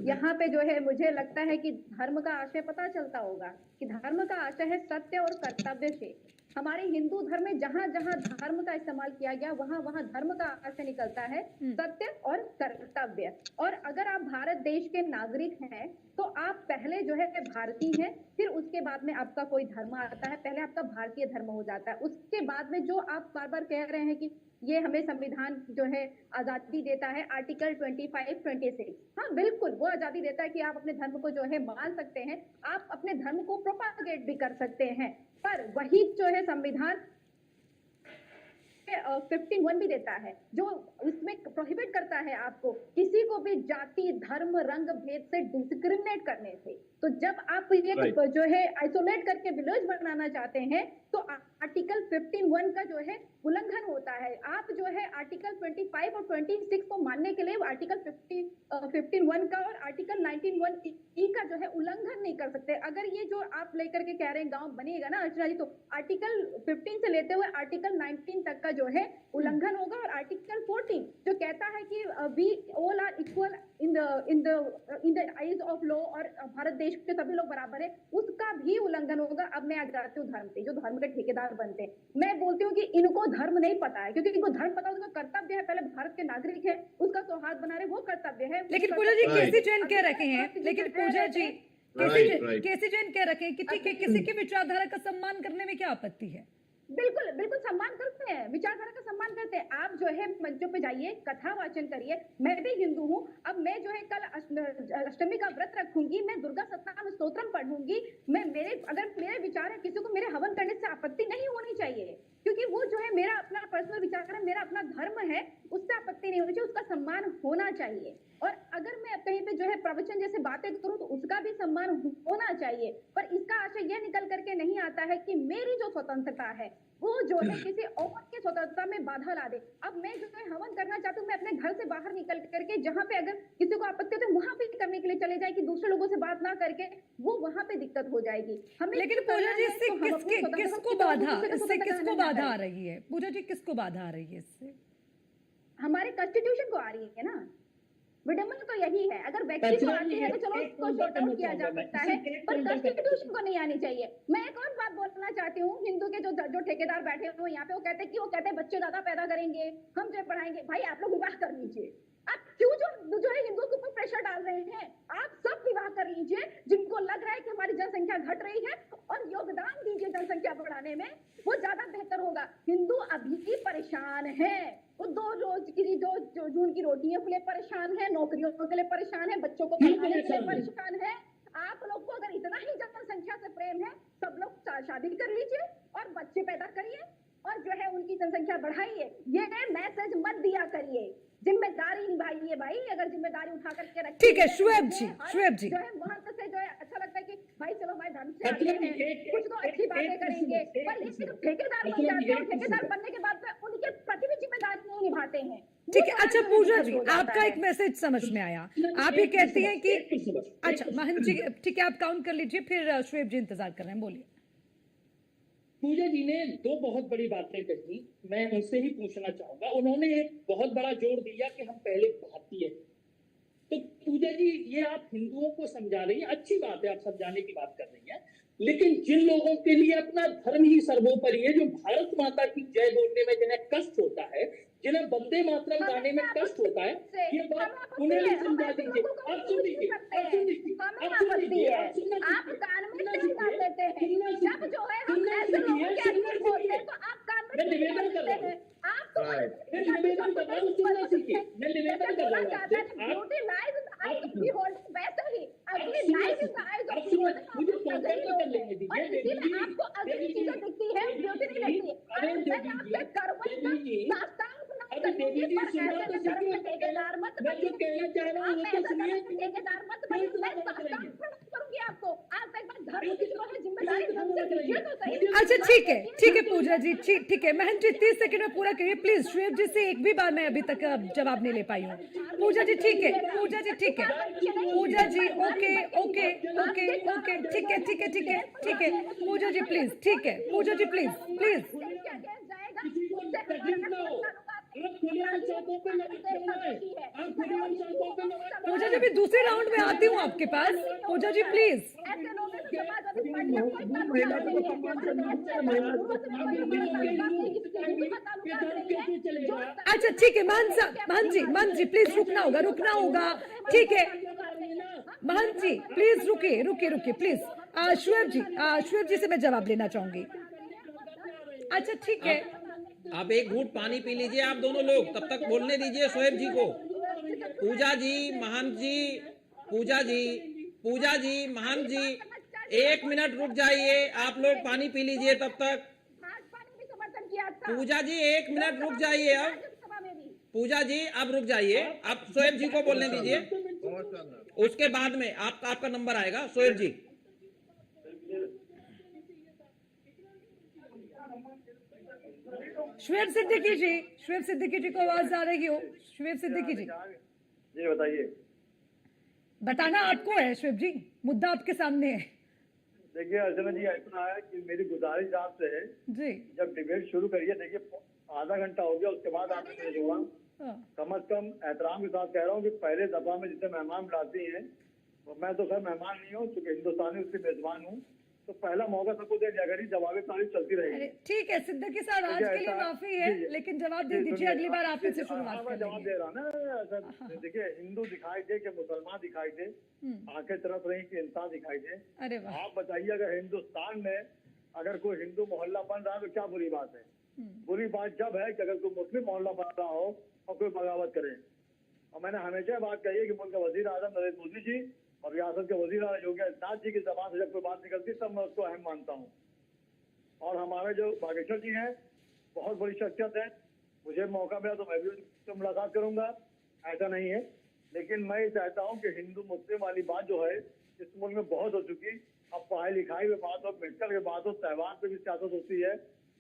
यहाँ पे जो है मुझे लगता है कि धर्म का आशय पता चलता होगा कि धर्म का आशय है सत्य और कर्तव्य से। हमारे हिंदू धर्म में जहां जहां धर्म का इस्तेमाल किया गया वहां वहां धर्म का आशय निकलता है सत्य और कर्तव्य। और अगर आप भारत देश के नागरिक हैं तो आप पहले जो है भारतीय हैं, फिर उसके बाद में आपका कोई धर्म आता है, पहले आपका भारतीय धर्म हो जाता है। उसके बाद में जो आप बार बार कह रहे हैं कि ये हमें संविधान जो है आजादी देता है, आर्टिकल 25, 26, हाँ बिल्कुल वो आजादी देता है कि आप अपने धर्म को जो है मान सकते हैं, आप अपने धर्म को प्रोपागेट भी कर सकते हैं। पर वही जो है संविधान 15(1) भी देता है जो उसमें प्रोहिबिट करता है आपको किसी को भी जाति धर्म रंग भेद से डिस्क्रिमिनेट करने से। तो जब आप ये जो है आइसोलेट करके विलेज बनाना चाहते हैं तो आर्टिकल 15(1) का जो है उल्लंघन होता है। आप जो है आर्टिकल 25 और 26 को मानने के लिए आर्टिकल 15(1) का और आर्टिकल 19(1) का जो है उल्लंघन नहीं कर सकते। अगर ये जो आप लेकर के कह रहे हैं गांव बनेगा ना अर्चना जी, तो आर्टिकल 15 से लेते हुए आर्टिकल 19 तक का जो है उल्लंघन होगा। और आर्टिकल 14 जो कहता है कि we all are equal in the eyes of law और भारत देश के सभी लोग बराबर है, उसका भी उल्लंघन होगा। अब मैं आ जाती हूँ धर्म पे, जो धर्म के ठेकेदार बनते हैं। मैं बोलती हूँ कि इनको धर्म नहीं पता है, क्योंकि इनको धर्म पता है, उसका कर्तव्य है, पहले भारत के नागरिक है, उसका सौहार्द बना रहे, वो कर्तव्य है। लेकिन पूजा जी केसी जैन कह रखे हैं, लेकिन पूजा जी केसी जैन कह रखे हैं कि ठीक है, किसी की विचारधारा का सम्मान करने में क्या आपत्ति है? बिल्कुल बिल्कुल सम्मान करते हैं, विचारधारा का सम्मान करते हैं। आप जो है मंचों पे जाइए, कथा वाचन करिए। मैं भी हिंदू हूँ, अब मैं जो है कल अष्टमी का व्रत रखूंगी, मैं दुर्गा सप्ताह स्तोत्रम पढ़ूंगी। अगर मेरे विचार है, किसी को मेरे हवन करने से आपत्ति नहीं होनी चाहिए, क्योंकि वो जो है मेरा अपना पर्सनल विचार है, मेरा अपना धर्म है, उससे आपत्ति नहीं होनी चाहिए, उसका सम्मान होना चाहिए। और अगर मैं कहीं पे जो है प्रवचन जैसे बातें करूं तो उसका भी सम्मान होना चाहिए। पर इसका आशय यह निकल करके नहीं आता है कि मेरी जो स्वतंत्रता है वो जो है किसी और की स्वतंत्रता में बाधा ला दे। अब मैं जो है हवन करना चाहती हूँ, मैं अपने घर से बाहर निकल करके जहाँ पे अगर किसी को आपत्ति हो तो वहां पे करने के लिए चले जाए, कि दूसरे लोगों से बात ना करके वो वहां पे दिक्कत हो जाएगी हमें। लेकिन पूजा जी इससे किसको बाधा आ रही है? पूजा जी किसको बाधा आ रही है इससे? हमारे कॉन्स्टिट्यूशन को आ रही है ना। विडम्बना तो यही है, अगर व्यक्ति को आती है तो चलो उसको शॉर्ट आउट किया जा सकता है, पर कॉन्स्टिट्यूशन को नहीं आनी चाहिए। मैं एक और बात बोलना चाहती हूँ, हिंदू के जो ठेकेदार बैठे हुए यहाँ पे, वो कहते हैं बच्चे ज्यादा पैदा करेंगे, हम जो पढ़ाएंगे। भाई आप लोग विवाह कर लीजिए। आप क्यों जो है हिंदुओं के ऊपर प्रेशर डाल रहे हैं? आप सब विवाह कर लीजिए, जिनको लग रहा है कि हमारी जनसंख्या घट रही है, और योगदान दीजिए जनसंख्या बढ़ाने में, वो ज्यादा बेहतर होगा। हिंदू अभी भी परेशान है, वो 2 रोज की जो जून की रोटियों के लिए परेशान है, नौकरियों के लिए परेशान है, बच्चों को पढ़ाने के लिए परेशान है। आप लोग को अगर इतना ही जनसंख्या से प्रेम है, सब लोग शादी कर लीजिए और बच्चे पैदा करिए, और जो है उनकी जनसंख्या संख्या बढ़ाइए, ये मैसेज मत दिया करिए। जिम्मेदारी निभाइए भाई, अगर जिम्मेदारी उठा करके रखिए। ठीक है शुएब जी, शुएब जी जो है महंत से जो है अच्छा लगता है कि भाई चलो भाई धर्म से आते हैं, कुछ तो अच्छी बातें करेंगे, पर लेकिन ठेकेदार बन जाते हैं, ठेकेदार बनने के बाद में उनके प्रति भी जिम्मेदारी नहीं निभाते हैं। ठीक है। अच्छा पूजा जी, आपका एक मैसेज समझ में आया, आप ये कहती हैं कि अच्छा महंत जी ठीक है, आप काउंट कर लीजिए, फिर शुएब जी इंतजार कर रहे हैं, बोलिए। पूजा जी ने दो बहुत बड़ी बातें कही, मैं उनसे ही पूछना चाहूंगा। उन्होंने एक बहुत बड़ा जोर दिया कि हम पहले भारतीय, तो पूजा जी ये आप हिंदुओं को समझा रही हैं, अच्छी बात है, आप समझाने की बात कर रही हैं, लेकिन जिन लोगों के लिए अपना धर्म ही सर्वोपरि है, जो भारत माता की जय बोलने में जिन्हें कष्ट होता है, जिन्हें वंदे मातरम गाने में कष्ट होता है, ये बात उन्हें भी समझा दीजिए। आप सुन लीजिए, आप सुन लीजिए, आप सुन लीजिए, आप सुनना आप कान में क्यों डाल देते हैं? जब जो है हम ऐसे लोगों के अगेंस्ट बोलते हैं तो आप कान में क्यों डाल देते हैं? आप तो मैं निवेदन कर रहा हूँ, सुनना सीखिए, मैं निवेदन कर रहा हूँ। Beauty lies in the eyes of beholder, वैसे ही अगली lies in the eyes of beholder. मुझे कॉन्टेक्ट कर लेंगे दीजिए, और इसीलिए आपको अगली चीजें दिखती है, ब्यूटी नहीं दिखती। अरे आपसे करवट दास्तान अरे देवी जी सुनना तो सीखिए, ठेकेदार मत मैं जो कहना चाह रहा हूँ वो तो सुनिए। ठेकेदार मत बनिए, मैं करूंगी आपको। आप एक बार धर्म की जो है जिम्मेदारी ढंग से लीजिए तो सही। अच्छा ठीक है पूजा जी, ठीक है। महंत जी 30 सेकंड में पूरा करिए प्लीज। शुएब जी से एक भी बार मैं अभी तक जवाब नहीं ले पाई हूँ। पूजा जी ठीक है, पूजा जी ठीक है, पूजा जी ओके ओके ओके ओके ठीक है ठीक है ठीक है ठीक है पूजा जी प्लीज, ठीक है पूजा जी प्लीज प्लीज। किसी को तकलीफ ना हो, आप खुलेआम सड़कों पे लड़ना है, आप खुलेआम सड़कों पे लड़ना है। पूजा जी भी दूसरे राउंड में आती हूँ आपके पास, पूजा जी प्लीज। ऐसे लोगों से समाजवादी पार्टियां कोई ताल्लुकात नहीं है। अच्छा ठीक है महंत जी प्लीज रुकना होगा ठीक है महंत जी प्लीज रुकिए प्लीज। शुएब जी से मैं जवाब लेना चाहूंगी। अच्छा ठीक है, आप एक घूंट पानी पी लीजिए आप दोनों लोग, तब तक बोलने दीजिए शुएब जी को। पूजा जी, महंत जी, पूजा जी महंत जी 1 मिनट रुक जाइए, आप लोग पानी पी लीजिए तब तक। पूजा जी 1 मिनट रुक जाइए, अब पूजा जी अब रुक जाइए, अब शुएब जी को बोलने दीजिए, उसके बाद में आपका नंबर आएगा। शुएब जी शुएब सिद्दीकी जी को आवाज आ रही हो? शुएब सिद्दीकी जी बताइए। बताना आपको है शुएब जी, मुद्दा आपके सामने है। देखिए अर्चना जी, ऐसा है कि मेरी गुजारिश आपसे है जी, जब डिबेट शुरू करिए, देखिए आधा घंटा हो गया, उसके बाद आपने मैसेज हुआ, कम से कम एहतराम के साथ कह रहा हूँ कि पहले दफा में जितने मेहमान बुलाती हैं, तो मैं तो खैर मेहमान नहीं हूँ, क्योंकि हिंदुस्तानी उसके मेजबान हूँ, तो पहला मौका सबको दे दिया करिए, जवाबी तारीफ चलती रहेगी। ठीक है सिद्दीकी साहब, आज के लिए माफी है, लेकिन जवाब दे दीजिए, अगली बार आप से शुरुआत मैं जवाब दे रहा ना। देखिए हिंदू दिखाई दे कि मुसलमान दिखाई दे, आंखें तरफ रही कि इंसान दिखाई दे। अरे वाह, आप बताइए, अगर हिंदुस्तान में अगर कोई हिंदू मोहल्ला बन रहा है तो क्या बुरी बात है? बुरी बात जब है कि अगर कोई मुस्लिम मोहल्ला बन रहा हो और कोई बगावत करे। और मैंने हमेशा बात कही है कि मुल्क के वजीर आजम नरेंद्र मोदी जी और रियासत के वजीर योगी आदित्यनाथ जी की जबान से जब कोई बात निकलती तब मैं उसको अहम मानता हूँ। और हमारे जो बागेश्वर जी हैं बहुत बड़ी शख्सियत है, मुझे मौका मिला तो मैं भी उनसे मुलाकात करूंगा, ऐसा नहीं है। लेकिन मैं ये चाहता हूँ कि हिंदू मुस्लिम वाली बात जो है इस मुल्क में बहुत हो चुकी। अब पढ़ाई लिखाई में बात हो, मेडिकल की बात हो, त्यौहार पे भी सियासत होती है।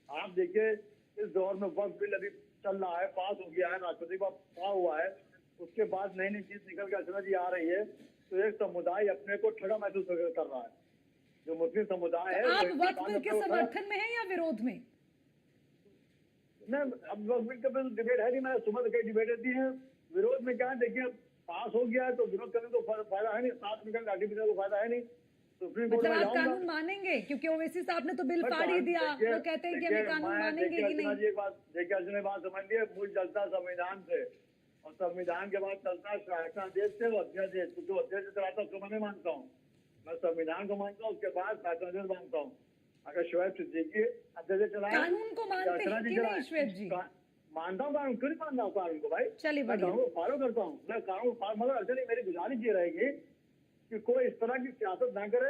आप देखिए इस दौर में वक्त बिल अभी चल रहा है, पास हो गया है, राष्ट्रपति का पास हुआ है, उसके बाद नई नई चीज निकल के अर्चना जी आ रही है, तो एक समुदाय अपने को ठगा महसूस कर रहा है। जो मुस्लिम समुदाय है, आप वक्त बिल के समर्थन में है या विरोध में? नहीं, अब वक्त बिल का डिबेट है नहीं, मैंने सुबह कई डिबेट दी है। विरोध में क्या है, देखिए पास हो गया है तो विरोध करने को फायदा है नहीं, साथ में लाठी पीटने को फायदा है नहीं। मतलब आप कानून मानेंगे? क्योंकि ओवैसी साहब ने तो बिल फाड़ ही दिया, वो कहते हैं कि हमें कानून मानेंगे कि नहीं। देखिए अर्चना बात समझ लिया, मूल चलता संविधान से और संविधान के बाद चलता शासन देश से अध्यादेश, जो अध्यादेश चलाता उसको मैं नहीं मानता हूँ, मैं संविधान को मानता हूँ, उसके बाद शासन मानता हूँ। अगर शुएब सिद्दीकी अध्यादेश चलाए, कानून को मानते हैं कि नहीं शुएब जी? मानता हूँ कानून, क्यों नहीं मानता हूँ कानून को भाई, चलिए मैं कानून को फॉलो करता हूँ, मैं कानून मगर अर्चना मेरी गुजारिश ये रहेगी कि कोई इस तरह की सियासत ना करे।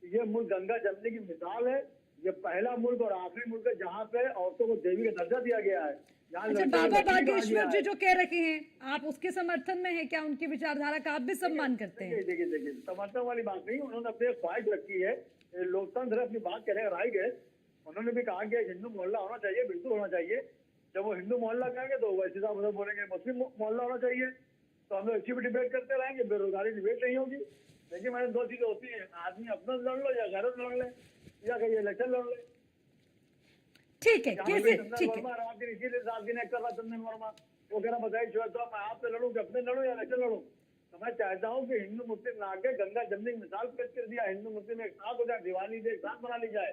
ये मुल्क गंगा जमने की मिसाल है, ये पहला मुल्क और आखिरी मुल्क है जहाँ पे औरतों को देवी का दर्जा दिया गया है। अच्छा, बाबा बागेश्वर जी जो कह रखे हैं, आप उसके समर्थन में है क्या? उनकी विचारधारा का आप भी सम्मान करते हैं? देखिए समर्थन वाली बात नहीं, उन्होंने अपनी ख्वाहिश रखी है, लोकतंत्र है, अपनी बात कहने का राइट है। उन्होंने भी कहा कि हिंदू मोहल्ला होना चाहिए, बिल्कुल होना चाहिए। जब वो हिंदू मोहल्ला कहेंगे तो वैसे साहब उधर बोलेंगे मुस्लिम मोहल्ला होना चाहिए, तो हम लोग अच्छी भी डिबेट करते रहेंगे, बेरोजगारी डिबेट नहीं होगी। लेकिन मैंने दो चीजें होती है, आदमी अपना लड़ लो या गैरत लड़ ले या कहीं इलेक्शन लड़ ले। ठीक है, कैसे? ठीक है, इसीलिए 7 दिन कर रहा चंदन वर्मा, वो कह रहा बताइए तो मैं आपसे लड़ूं कि अपने लड़ूं या इलेक्शन लड़ूं। तो मैं चाहता हूँ कि हिंदू मुस्लिम ना के गंगा जमनी मिसाल पेश कर दिया, हिंदू मुस्लिम एक साथ हो जाए, दिवाली एक साथ मना ली जाए,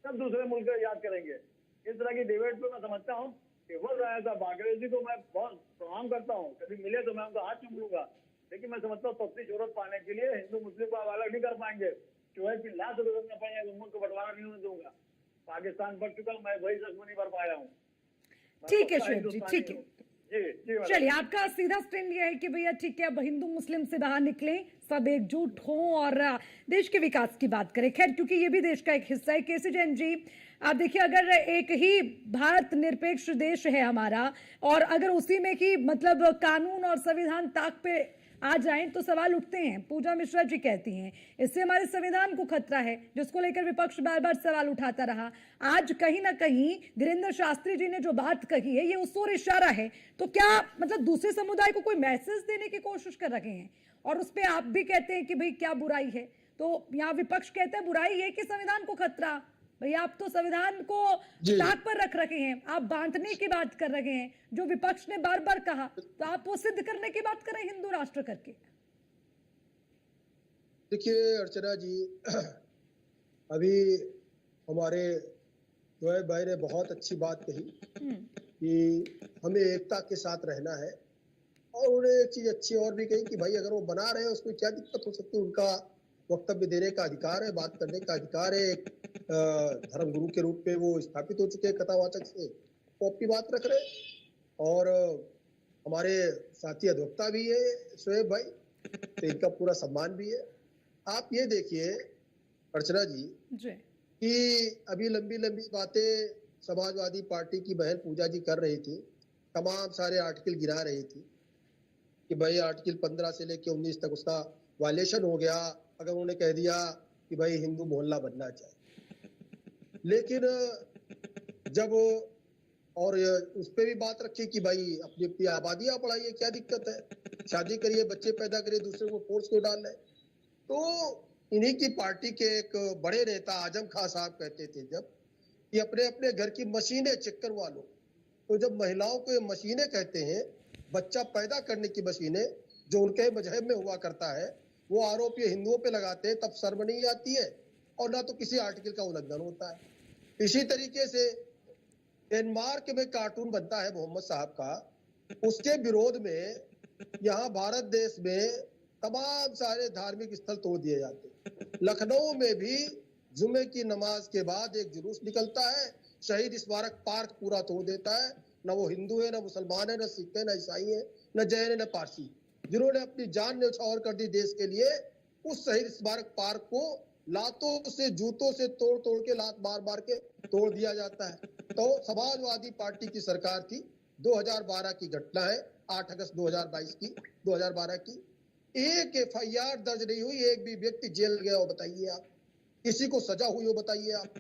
सब दूसरे मुल्क याद करेंगे। इस तरह की डिबेट पे मैं समझता हूँ कि हो रहा था। बागरे जी को मैं बहुत प्रणाम करता हूँ, कभी मिले तो मैं उनका हाथ चूम लूंगा, लेकिन मैं समझता हूँ अपनी शोहरत पाने के लिए हिंदू मुस्लिम को अलग नहीं कर पाएंगे, चूहे की लाश करना पाएंगे, उम्र को बंटवारा नहीं होने दूंगा। पाकिस्तान बढ़ चुका, मैं वही जख्म नहीं भर पाया हूँ। ठीक है शोएब जी, ठीक है। चलिए, आपका सीधा स्टैंड ये है कि भैया ठीक है, अब हिंदू मुस्लिम से बाहर निकलें, सब एकजुट हों और देश के विकास की बात करें। खैर, क्योंकि ये भी देश का एक हिस्सा है। केसी जैन जी, आप देखिए, अगर एक ही भारत निरपेक्ष देश है हमारा, और अगर उसी में की मतलब कानून और संविधान ताक पे आ जाएं तो सवाल उठते हैं। पूजा मिश्रा जी कहती हैं इससे हमारे संविधान को खतरा है, जिसको लेकर विपक्ष बार बार सवाल उठाता रहा। आज कहीं ना कहीं धीरेन्द्र शास्त्री जी ने जो बात कही है, ये उस ओर इशारा है। तो क्या मतलब दूसरे समुदाय को कोई मैसेज देने की कोशिश कर रहे हैं? और उस पर आप भी कहते हैं कि भाई क्या बुराई है, तो यहाँ विपक्ष कहता है बुराई है कि संविधान को खतरा। भैया, आप तो संविधान को ताक पर रख रखे हैं, आप बांटने की बात कर रहे हैं, जो विपक्ष ने बार बार कहा, तो आप वो सिद्ध करने की बात करें हिंदू राष्ट्र करके। देखिए अर्चना जी, अभी हमारे जोएब भाई ने बहुत अच्छी बात कही कि हमें एकता के साथ रहना है, और उन्होंने एक चीज अच्छी और भी कही कि भाई अगर वो बना रहे हैं उसमें क्या दिक्कत हो सकती है, उनका वक्तव्य देने का अधिकार है, बात करने का अधिकार है। एक धर्मगुरु के रूप में वो स्थापित हो चुके हैं कथावाचक से, वो अपनी बात रख रहे। और हमारे साथी अधिवक्ता भी है शोएब भाई, तो इनका पूरा सम्मान भी है। आप ये देखिए अर्चना जी कि अभी लंबी लंबी बातें समाजवादी पार्टी की बहन पूजा जी कर रही थी, तमाम सारे आर्टिकल गिरा रही थी कि भाई आर्टिकल 15 से लेके 19 तक उसका वायलेशन हो गया, अगर उन्होंने कह दिया कि भाई हिंदू मोहल्ला बनना चाहिए। लेकिन जब और उस पर भी बात रखी कि भाई अपनी अपनी आबादियां बढ़ाइए, क्या दिक्कत है, शादी करिए, बच्चे पैदा करिए, दूसरे को फोर्स क्यों डाल रहे। तो इन्हीं की पार्टी के एक बड़े नेता आजम खान साहब कहते थे जब कि अपने अपने घर की मशीनें चेक करवा लो। तो जब महिलाओं को ये मशीनें कहते हैं, बच्चा पैदा करने की मशीनें, जो उनके मजहब में हुआ करता है, वो आरोप ये हिंदुओं पे लगाते हैं, तब शर्म नहीं आती है और ना तो किसी आर्टिकल का उल्लंघन होता है। इसी तरीके से डेनमार्क में कार्टून बनता है मोहम्मद साहब का, उसके विरोध में यहाँ भारत देश में तमाम सारे धार्मिक स्थल तोड़ दिए जाते हैं। लखनऊ में भी जुमे की नमाज के बाद एक जुलूस निकलता है, शहीद स्मारक पार्क पूरा तोड़ देता है। न वो हिंदू है, न मुसलमान है, न सिख है, न ईसाई है, न जैन है, न पारसी, जिन्होंने अपनी जान न्यौछावर कर दी देश के लिए, उस शहीद स्मारक पार्क को लातों से, जूतों से तोड़ तोड़ के, लात मार मार के तोड़ दिया जाता है। तो समाजवादी पार्टी की सरकार थी, 2012 की घटना है, 8 अगस्त 2012 की। एक FIR दर्ज नहीं हुई, एक भी व्यक्ति जेल गया हो बताइए आप, किसी को सजा हुई हो बताइए आप।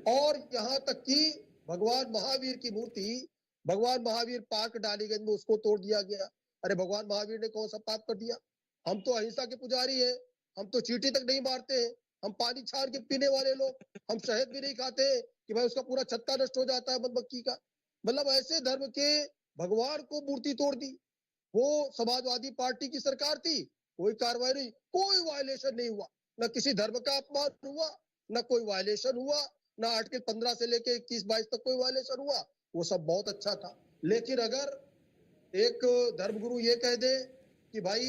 और यहाँ तक कि भगवान महावीर की मूर्ति, भगवान महावीर पार्क डालीगंज में, उसको तोड़ दिया गया। अरे भगवान महावीर ने कौन सा पाप कर दिया? हम तो अहिंसा के पुजारी हैं, हम तो चींटी तक नहीं मारते हैं, हम पानी छान के पीने वाले लोग, हम शहद भी नहीं खाते कि भाई उसका पूरा छत्ता नष्ट हो जाता है मधुमक्खी का। मतलब ऐसे धर्म के भगवान को मूर्ति तोड़ दी। वो समाजवादी पार्टी की सरकार थी, कोई कार्रवाई नहीं, कोई वायलेशन नहीं हुआ, न किसी धर्म का अपमान हुआ, न कोई वायलेशन हुआ, न आर्टिकल 15 से लेके 21-22 तक कोई वायलेशन हुआ। वो सब बहुत अच्छा था। लेकिन अगर एक धर्मगुरु ये कह दे कि भाई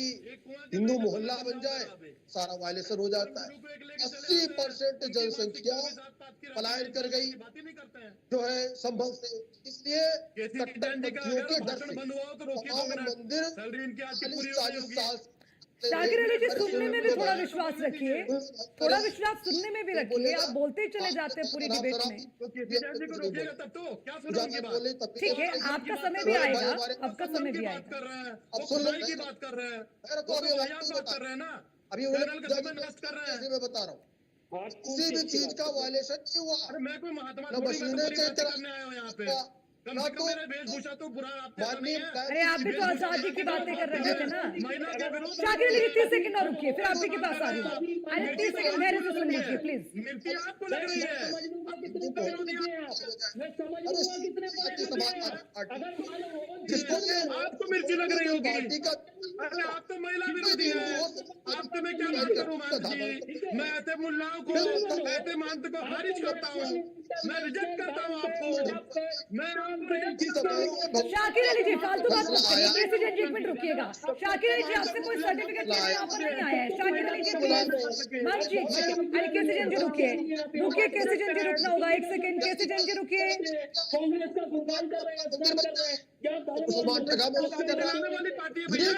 हिंदू मोहल्ला बन जाए, सारा वायलेशन हो जाता है। 80% जनसंख्या पलायन कर गई जो है संभल से, इसलिए कट्टरपंथियों के डर से तमाम मंदिर 40 साल शाकिर अली जी, सुनने में भी थोड़ा विश्वास रखिए, थोड़ा विश्वास सुनने में भी रखिए। आप बोलते ही चले जाते हैं पूरी डिबेट में। ठीक है, आपका समय भी आएगा, आपका समय भी आएगा। अब सुनाई की बात कर रहे हैं, बात कर रहे हैं ना, अभी मैं बता रहा हूँ किसी भी चीज का वायलेशन नहीं हुआ। अरे मैं कोई महात्मा करने आया हूँ यहाँ पे, कम से कम मेरा वेशभूषा तो बुरा अरे आप भी तो आजादी की बातें कर रहे थे ना। शाकिर अली 30 सेकंड और रुकिए, फिर आप भी के पास आ रही। अरे 30 सेकंड धैर्य से सुन लीजिए प्लीज। मिलती आपको लग रही है, आपको मिर्ची लग रही होगी। अरे आप तो महिला विरोधी है, आपसे मैं क्या बात करूँ मान जी। मैं ऐसे मुल्लाओं को, ऐसे महंत को खारिज करता हूँ, मैं रिजेक्ट करता हूँ आपको, मैं शाकिर अली जी फालतू बात मत करिए। प्रेसिडेंट जी एक मिनट रुकिएगा। शाकिर अली जी आपसे कोई सर्टिफिकेट लेने यहाँ पर नहीं आया है। शाकिर अली जी बस जी, अरे प्रेसिडेंट जी रुकिए, रुकिए प्रेसिडेंट जी, रुकना होगा 1 सेकंड। प्रेसिडेंट जी रुकिए। कांग्रेस का गुणगान कर रहे हैं, वाली पार्टी है भैया,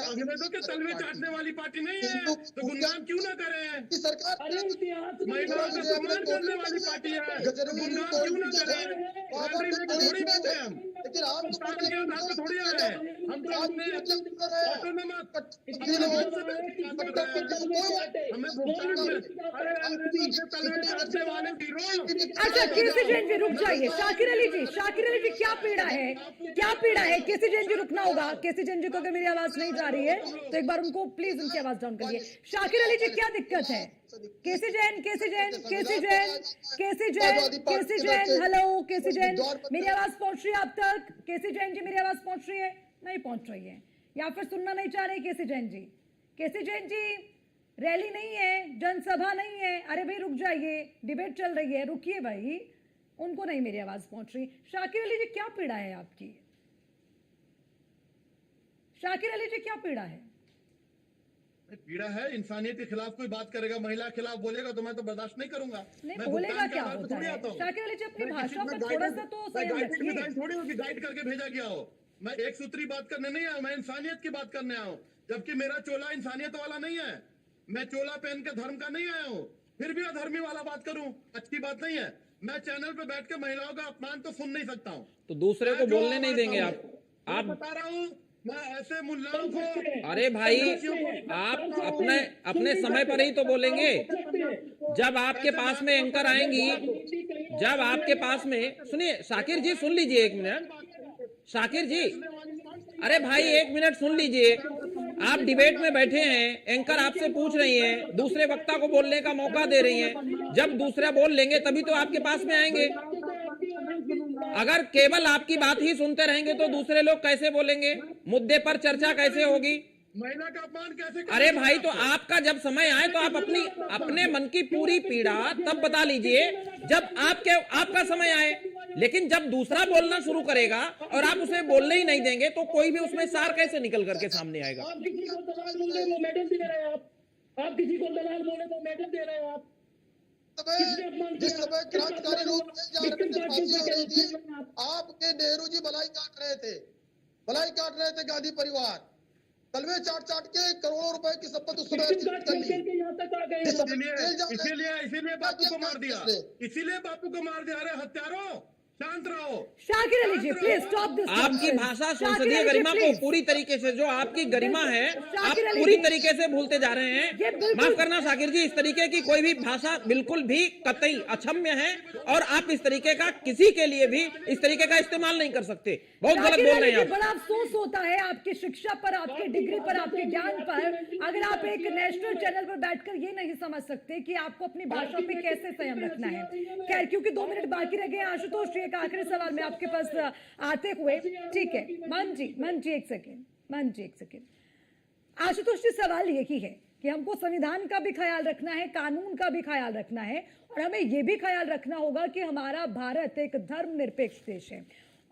अंग्रेजों के तलवे चाटने वाली पार्टी नहीं है, तो गुणगान क्यों ना करें। अरे इतिहास महिलाओं का सम्मान करने वाली पार्टी है, तो गुणगान क्यों ना करें। थोड़ी बात है, हम लेकिन आप थोड़ी है, हम तो अपने अच्छा केसी जैन जी रुक जाइए। शाकिर अली जी, शाकिर अली जी क्या पीड़ा है, क्या पीड़ा है? केसी जैन जी रुकना होगा। केसी जैन जी को अगर मेरी आवाज नहीं जा रही है तो एक बार उनको प्लीज उनकी आवाज डाउन करिए। शाकिर अली जी क्या दिक्कत है? केसी जैन, केसी जैन, केसी जैन, केसी जैन, केसी जैन, हेलो केसी जैन, मेरी आवाज पहुंच रही है आप तक? केसी जैन जी मेरी आवाज पहुंच रही है? नहीं पहुंच रही है, या फिर सुनना नहीं चाह रहे केसी जैन जी? केसी जैन जी रैली नहीं है, जनसभा नहीं है। अरे भाई रुक जाइए, डिबेट चल रही है, रुकिए भाई। उनको नहीं मेरी आवाज पहुंच रही। शाकिर अली जी क्या पीड़ा है आपकी? शाकिर अली जी क्या पीड़ा है? पीड़ा है इंसानियत के खिलाफ कोई बात करेगा, महिला के खिलाफ बोलेगा तो मैं तो बर्दाश्त नहीं करूंगा। नहीं बोलेगा क्या होता है? शाकिर अली जी अपनी भाषा पर थोड़ा सा तो संयम रखिए। थोड़ी होगी गाइड करके भेजा गया हो। मैं एक सूत्री बात करने नहीं आया, मैं इंसानियत की बात करने आया हूँ, जबकि मेरा चोला इंसानियत वाला नहीं है। मैं चोला पहन के धर्म का नहीं आया हूँ, फिर भी अधर्मी वाला बात करूँ अच्छी बात नहीं है। मैं चैनल पे बैठ के महिलाओं का अपमान तो सुन नहीं सकता हूँ, तो दूसरे को बोलने नहीं देंगे आप बता रहा हूँ। मैं ऐसे मुल्लाओं को, अरे भाई आप अपने समय पर ही तो बोलेंगे। जब आपके पास में एंकर आएंगी, जब आपके पास में, सुनिए शाकिर जी सुन लीजिए 1 मिनट। शाकिर जी अरे भाई 1 मिनट सुन लीजिए। आप डिबेट में बैठे हैं, एंकर आपसे पूछ रही हैं, दूसरे वक्ता को बोलने का मौका दे रही हैं। जब दूसरा बोल लेंगे तभी तो आपके पास में आएंगे। अगर केवल आपकी बात ही सुनते रहेंगे तो दूसरे लोग कैसे बोलेंगे? मुद्दे पर चर्चा कैसे होगी? महिला का अपमान कैसे? अरे भाई तो आपका जब समय आए तो आप अपने मन की पूरी पीड़ा तब बता लीजिए जब आपका समय आए। लेकिन जब दूसरा बोलना शुरू करेगा और आप उसे बोलने ही नहीं देंगे तो कोई भी उसमें सार कैसे निकल करके सामने आएगा? आप किसी को दलाल बोले तो मेडल दे रहे हो आप किसी को दलाल बोले तो मेडल दे रहे हो आप। जिस समय क्रांतिकारी रूप में आपके नेहरू जी मलाई काट रहे थे गांधी परिवार, तलवे चाट के करोड़ों रुपए की संपत्ति उस समय इसीलिए बापू को मार दिया, अरे हत्यारों शांत रहो। Shakir Ali ji please stop this. आपकी भाषा संसदीय गरिमा को पूरी तरीके से, जो आपकी गरिमा है आप पूरी तरीके से भूलते जा रहे हैं। माफ करना शाकिर जी, इस तरीके की कोई भी भाषा बिल्कुल भी कतई अक्षम्य है और आप इस तरीके का किसी के लिए भी इस तरीके का इस्तेमाल नहीं कर सकते। बहुत गलत बोल रहे हैं। बड़ा अफसोस होता है आपकी शिक्षा पर, आपकी डिग्री पर, आपके ज्ञान पर, अगर आप एक नेशनल चैनल पर बैठकर ये नहीं समझ सकते कि आपको अपनी भाषा पे कैसे संयम रखना है। खैर क्योंकि 2 मिनट बाकी रह गए, आशुतोष जी एक आखिरी सवाल में आपके पास आते हुए, ठीक है मन जी 1 सेकेंड। आशुतोष जी सवाल यही है कि हमको संविधान का भी ख्याल रखना है, कानून का भी ख्याल रखना है और हमें यह भी ख्याल रखना होगा कि हमारा भारत एक धर्मनिरपेक्ष देश है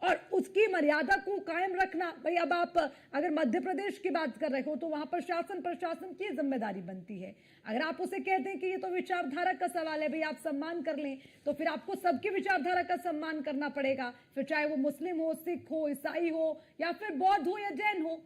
और उसकी मर्यादा को कायम रखना। भाई अब आप अगर मध्य प्रदेश की बात कर रहे हो तो वहां पर शासन प्रशासन की जिम्मेदारी बनती है। अगर आप उसे कहते हैं कि ये तो विचारधारा का सवाल है, भाई आप सम्मान कर लें, तो फिर आपको सबकी विचारधारा का सम्मान करना पड़ेगा, फिर चाहे वो मुस्लिम हो, सिख हो, ईसाई हो या फिर बौद्ध हो या जैन हो।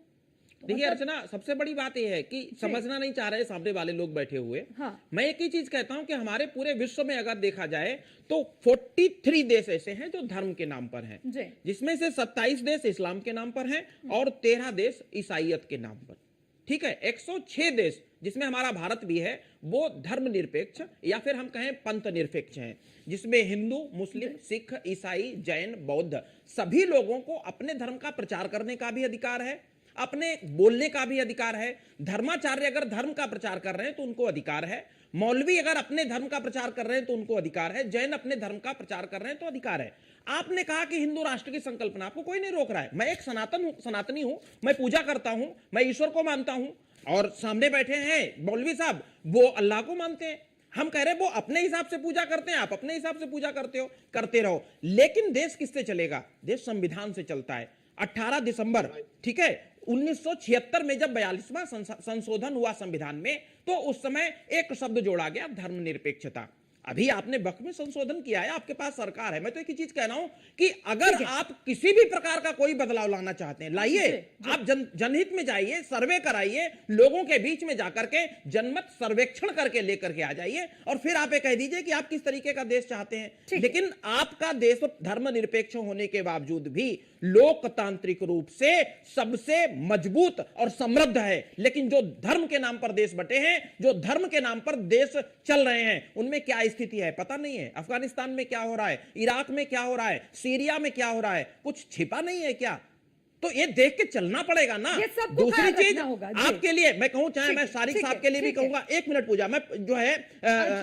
देखिए अर्चना, सबसे बड़ी बात यह है कि समझना नहीं चाह रहे सामने वाले लोग बैठे हुए। हाँ। मैं एक ही चीज कहता हूं कि हमारे पूरे विश्व में अगर देखा जाए तो 43 देश ऐसे हैं जो धर्म के नाम पर हैं, जिसमें से 27 देश इस्लाम के नाम पर हैं और 13 देश ईसाईयत के नाम पर। ठीक है, 106 देश जिसमें हमारा भारत भी है वो धर्मनिरपेक्ष या फिर हम कहें पंथ निरपेक्ष हैं, जिसमें हिंदू, मुस्लिम, सिख, ईसाई, जैन, बौद्ध सभी लोगों को अपने धर्म का प्रचार करने का भी अधिकार है, अपने बोलने का भी अधिकार है। धर्माचार्य अगर धर्म का प्रचार कर रहे हैं तो उनको अधिकार है, मौलवी अगर अपने धर्म का प्रचार कर रहे हैं तो उनको अधिकार है, जैन अपने धर्म का प्रचार कर रहे हैं तो अधिकार है। आपने कहा कि हिंदू राष्ट्र की संकल्पना, आपको कोई नहीं रोक रहा है। मैं एक सनातनी हूं, मैं पूजा करता हूं, मैं ईश्वर को मानता हूं, और सामने बैठे हैं मौलवी साहब, वो अल्लाह को मानते हैं। हम कह रहे हैं वो अपने हिसाब से पूजा करते हैं, आप अपने हिसाब से पूजा करते हो, करते रहो, लेकिन देश किससे चलेगा? देश संविधान से चलता है। 18 दिसंबर, ठीक है, 1976 में जब 42वां संशोधन हुआ संविधान में, तो उस समय एक शब्द जोड़ा गया, धर्मनिरपेक्षता। अभी आपने वक्त में संशोधन किया है, आपके पास सरकार है। मैं तो एक ही चीज कह रहा हूं कि अगर आप किसी भी प्रकार का कोई बदलाव लाना चाहते हैं, लाइए, आप जनहित में जाइए, सर्वे कराइए, लोगों के बीच में जाकर के जनमत सर्वेक्षण करके लेकर के आ जाइए, और फिर आप ये कह दीजिए कि आप किस तरीके का देश चाहते हैं। लेकिन आपका देश धर्मनिरपेक्ष होने के बावजूद भी लोकतांत्रिक रूप से सबसे मजबूत और समृद्ध है, लेकिन जो धर्म के नाम पर देश बटे हैं, जो धर्म के नाम पर देश चल रहे हैं, उनमें क्या स्थिति है पता नहीं है। अफगानिस्तान में क्या हो रहा है, इराक में क्या हो रहा है, सीरिया में क्या हो रहा है, कुछ छिपा नहीं है क्या? तो ये देख के चलना पड़ेगा ना। दूसरी चीज आपके लिए मैं कहूं, चाहे मैं सारिक साहब के लिए भी कहूंगा, एक मिनट पूजा, मैं जो है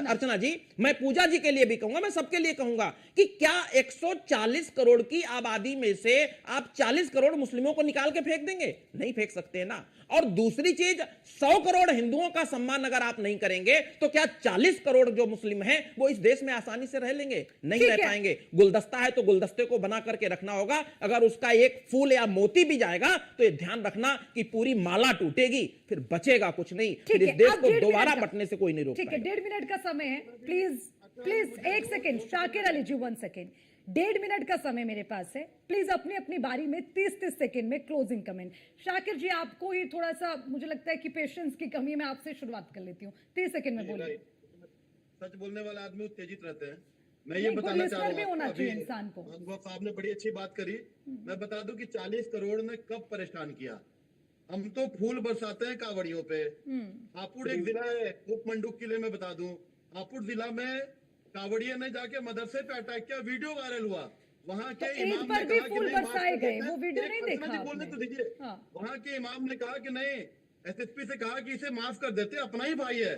अर्चना जी, मैं पूजा जी के लिए भी कहूंगा, मैं सबके लिए कहूंगा कि क्या 140 करोड़ की आबादी में से आप 40 करोड़ मुस्लिमों को निकाल के फेंक देंगे? नहीं फेंक सकते ना। और दूसरी चीज, 100 करोड़ हिंदुओं का सम्मान अगर आप नहीं करेंगे तो क्या 40 करोड़ जो मुस्लिम हैं वो इस देश में आसानी से रह लेंगे? नहीं रह पाएंगे। गुलदस्ता है तो गुलदस्ते को बना करके रखना होगा, अगर उसका एक फूल या मोती भी जाएगा तो ये ध्यान रखना कि पूरी माला टूटेगी, फिर बचेगा कुछ नहीं, फिर इस देश को दोबारा बटने से कोई नहीं रोक पाएगा। 1.5 मिनट का समय है, प्लीज एक सेकेंड, शाकिर अली जी 1 सेकेंड, 1.5 मिनट का समय मेरे पास है, प्लीज अपनी अपनी बारी में 30 सेकंड में क्लोजिंग कमेंट। शाकिर जी, आपको ही थोड़ा सा मुझे लगता है कि पेशेंस की कमी, मैं आपसे शुरुआत कर लेती हूँ, 30 सेकंड में बोलिए। सच बोलने वाला आदमी उत्तेजित रहते हैं। मैं ये बताना चाह रहा हूँ, इंसान को साहब ने बड़ी अच्छी बात करी। मैं बता दूं कि 40 करोड़ ने कब परेशान किया। हम तो फूल बरसाते हैं कावड़ियों पे। हापुड़ एक जिला है, उपमंडूक किले में बता दूं, हापुड़ जिला में कावड़िया ने जाके मदरसे पे अटैक किया, वीडियो वायरल हुआ। वहाँ के इमाम ने कहा कि नहीं, बरसाए गए, वो वीडियो नहीं देखा, बोलने तो दीजिए। वहाँ के इमाम ने कहा कि नहीं, एसएसपी से कहा कि इसे माफ कर देते, अपना ही भाई है,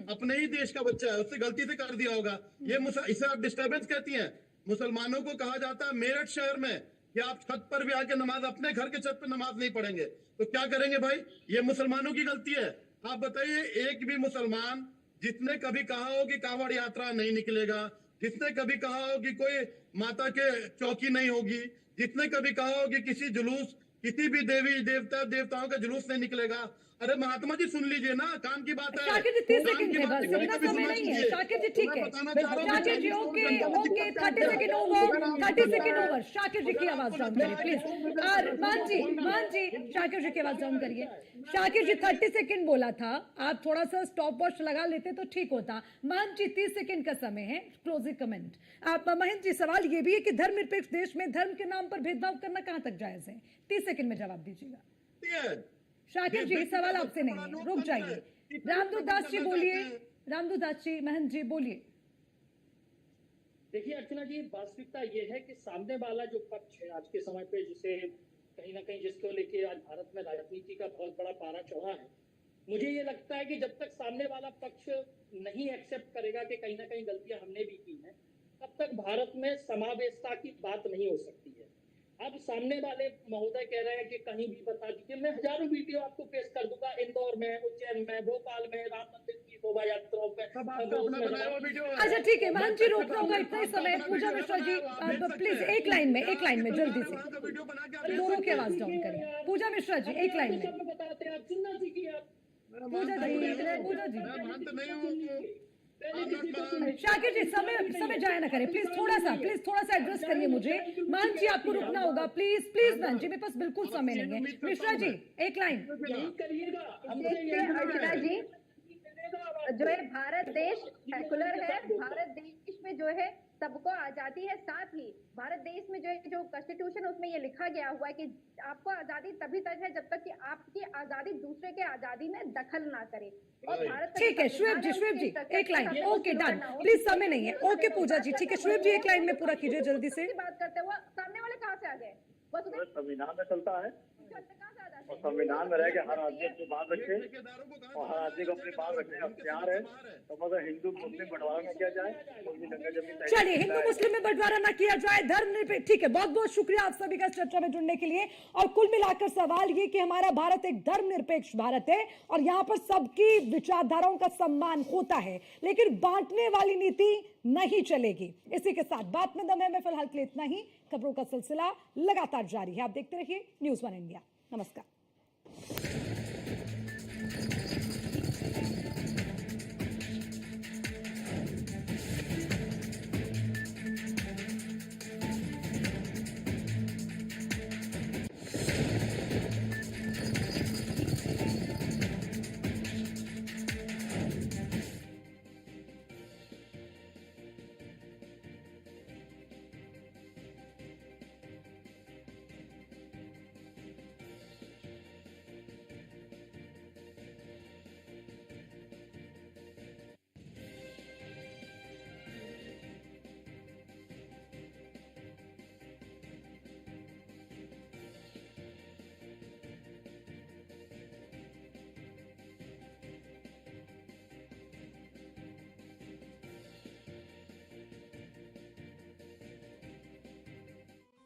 अपने ही देश का बच्चा है, उससे गलती से कर दिया होगा। ये इसे आप डिस्टर्बेंस कहती हैं। मुसलमानों को कहा जाता है मेरठ शहर में कि आप छत पर भी आके नमाज, अपने घर के छत पर नमाज नहीं पढ़ेंगे तो क्या करेंगे भाई? ये मुसलमानों की गलती है। आप बताइए, एक भी मुसलमान जिसने कभी कहा हो कि कांवड़ यात्रा नहीं निकलेगा, जिसने कभी कहा हो कि कोई माता के चौकी नहीं होगी, जिसने कभी कहा हो कि किसी जुलूस, किसी भी देवी देवताओं का जुलूस नहीं निकलेगा, अरे महात्मा जी सुन लीजिए ना, काम की बात है। शाकिर जी 30 सेकंड है, बस इतना समय नहीं है। शाकिर जी ठीक है, Shakir ji okay 30 second over, 30 second over. Shakir ji की आवाज डाउन करिए प्लीज। और मान जी शाकिर जी की आवाज डाउन करिए। शाकिर जी 30 सेकंड बोला था, आप थोड़ा सा स्टॉप वॉच लगा लेते तो ठीक होता। मान जी 30 सेकंड का समय है, क्लोजिंग कमेंट। आप महेंद्र जी, सवाल ये भी है कि धर्मनिरपेक्ष देश में धर्म के नाम पर भेदभाव करना कहां तक जायज है? 30 सेकंड में जवाब दीजिएगा। शाकिर जी, सवाल आपसे नहीं है, रुक जाइए। रामदूत दास जी बोलिए, रामदूत दास जी, महंत जी बोलिए। देखिए अर्चना जी, वास्तविकता ये है कि सामने वाला जो पक्ष है आज के समय पे, जिसे कहीं ना कहीं जिसको लेके आज भारत में राजनीति का बहुत बड़ा पारा चढ़ा है, मुझे ये लगता है कि जब तक सामने वाला पक्ष नहीं एक्सेप्ट करेगा कि कहीं ना कहीं गलतियां हमने भी की हैं, तब तक भारत में समावेशता की बात नहीं हो सकती है। अब सामने वाले महोदय कह रहे हैं कि कहीं भी बता दीजिए, मैं हजारों वीडियो आपको पेश कर दूंगा, इंदौर में, उज्जैन में, भोपाल में, राम मंदिर की शोभा यात्राओं पे। अच्छा ठीक है, महंत जी रोक रहा इतना ही समय। पूजा मिश्रा जी प्लीज एक लाइन में जल्दी से, दोनों की आवाज डाउन करिए। पूजा मिश्रा जी एक लाइन में। बताते हैं आप, सुनना सीखिए आप। पूजा जी पहले किसी को तो नहीं- शाकिर जी समय जाया ना करें प्लीज, थोड़ा सा एड्रेस करिए मुझे। मान जी आपको रुकना होगा, प्लीज मान जी, मेरे पास बिल्कुल समय नहीं है। मिश्रा जी एक लाइन। यही करिएगा हमसे देखिए अर्चना जी, जो है भारत देश सेकुलर है, भारत देश में जो है सबको आजादी है, साथ ही भारत देश में जो है जो कॉन्स्टिट्यूशन उसमें ये लिखा गया हुआ है कि आपको आजादी तभी तक है जब तक कि आपकी आजादी दूसरे के आजादी में दखल ना करे। और भारत का ठीक है जो श्वेब जी, संविधान है, उसके एक लाइन। सबको ओके डन, करना हो। प्लीज समय नहीं है। ओके पूजा जी ठीक है, श्वेब जी एक लाइन में पूरा कीजिए जल्दी से। बात करते हुए सामने वाले कहाँ से आ गए? वसुदेव संविधान में चलता है कहाँ से आ जाते और हैं? संविधान में रह के हर आदमी अपनी बात रखे और हर आदमी को अपनी बात रखने का अख्तियार है। तो मगर हिंदू मुस्लिम बंटवारा न किया जाए, कोई भी जगह जमीन तय चलिए नहीं हिंदू किया जाए। मुस्लिम में बंटवारा ना किया जाए, धर्मनिरपेक्ष। ठीक है, बहुत बहुत शुक्रिया आप सभी का इस चर्चा में जुड़ने के लिए। और कुल मिलाकर सवाल ये कि हमारा भारत एक धर्मनिरपेक्ष भारत है और यहाँ पर सबकी विचारधाराओं का सम्मान होता है, लेकिन बांटने वाली नीति नहीं चलेगी। इसी के साथ बात में दम है। मैं फिलहाल के लिए इतना ही। खबरों का सिलसिला लगातार जारी है, आप देखते रहिए न्यूज़1 इंडिया। नमस्कार।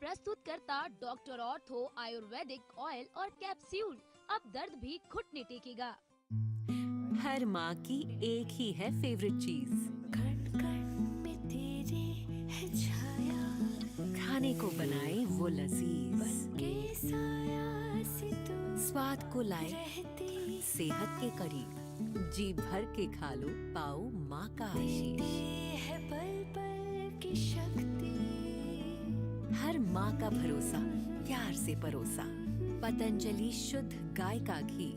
प्रस्तुतकर्ता डॉक्टर ऑर्थो आयुर्वेदिक ऑयल और कैप्सूल। अब दर्द भी घुटने टेकेगा। हर माँ की एक ही है फेवरेट चीज, खाने को बनाए वो लजीज, स्वाद को लाए सेहत के करीब, जी भर के खा लो पाओ माँ का आशीष। हर माँ का भरोसा प्यार से परोसा, पतंजलि शुद्ध गाय का घी।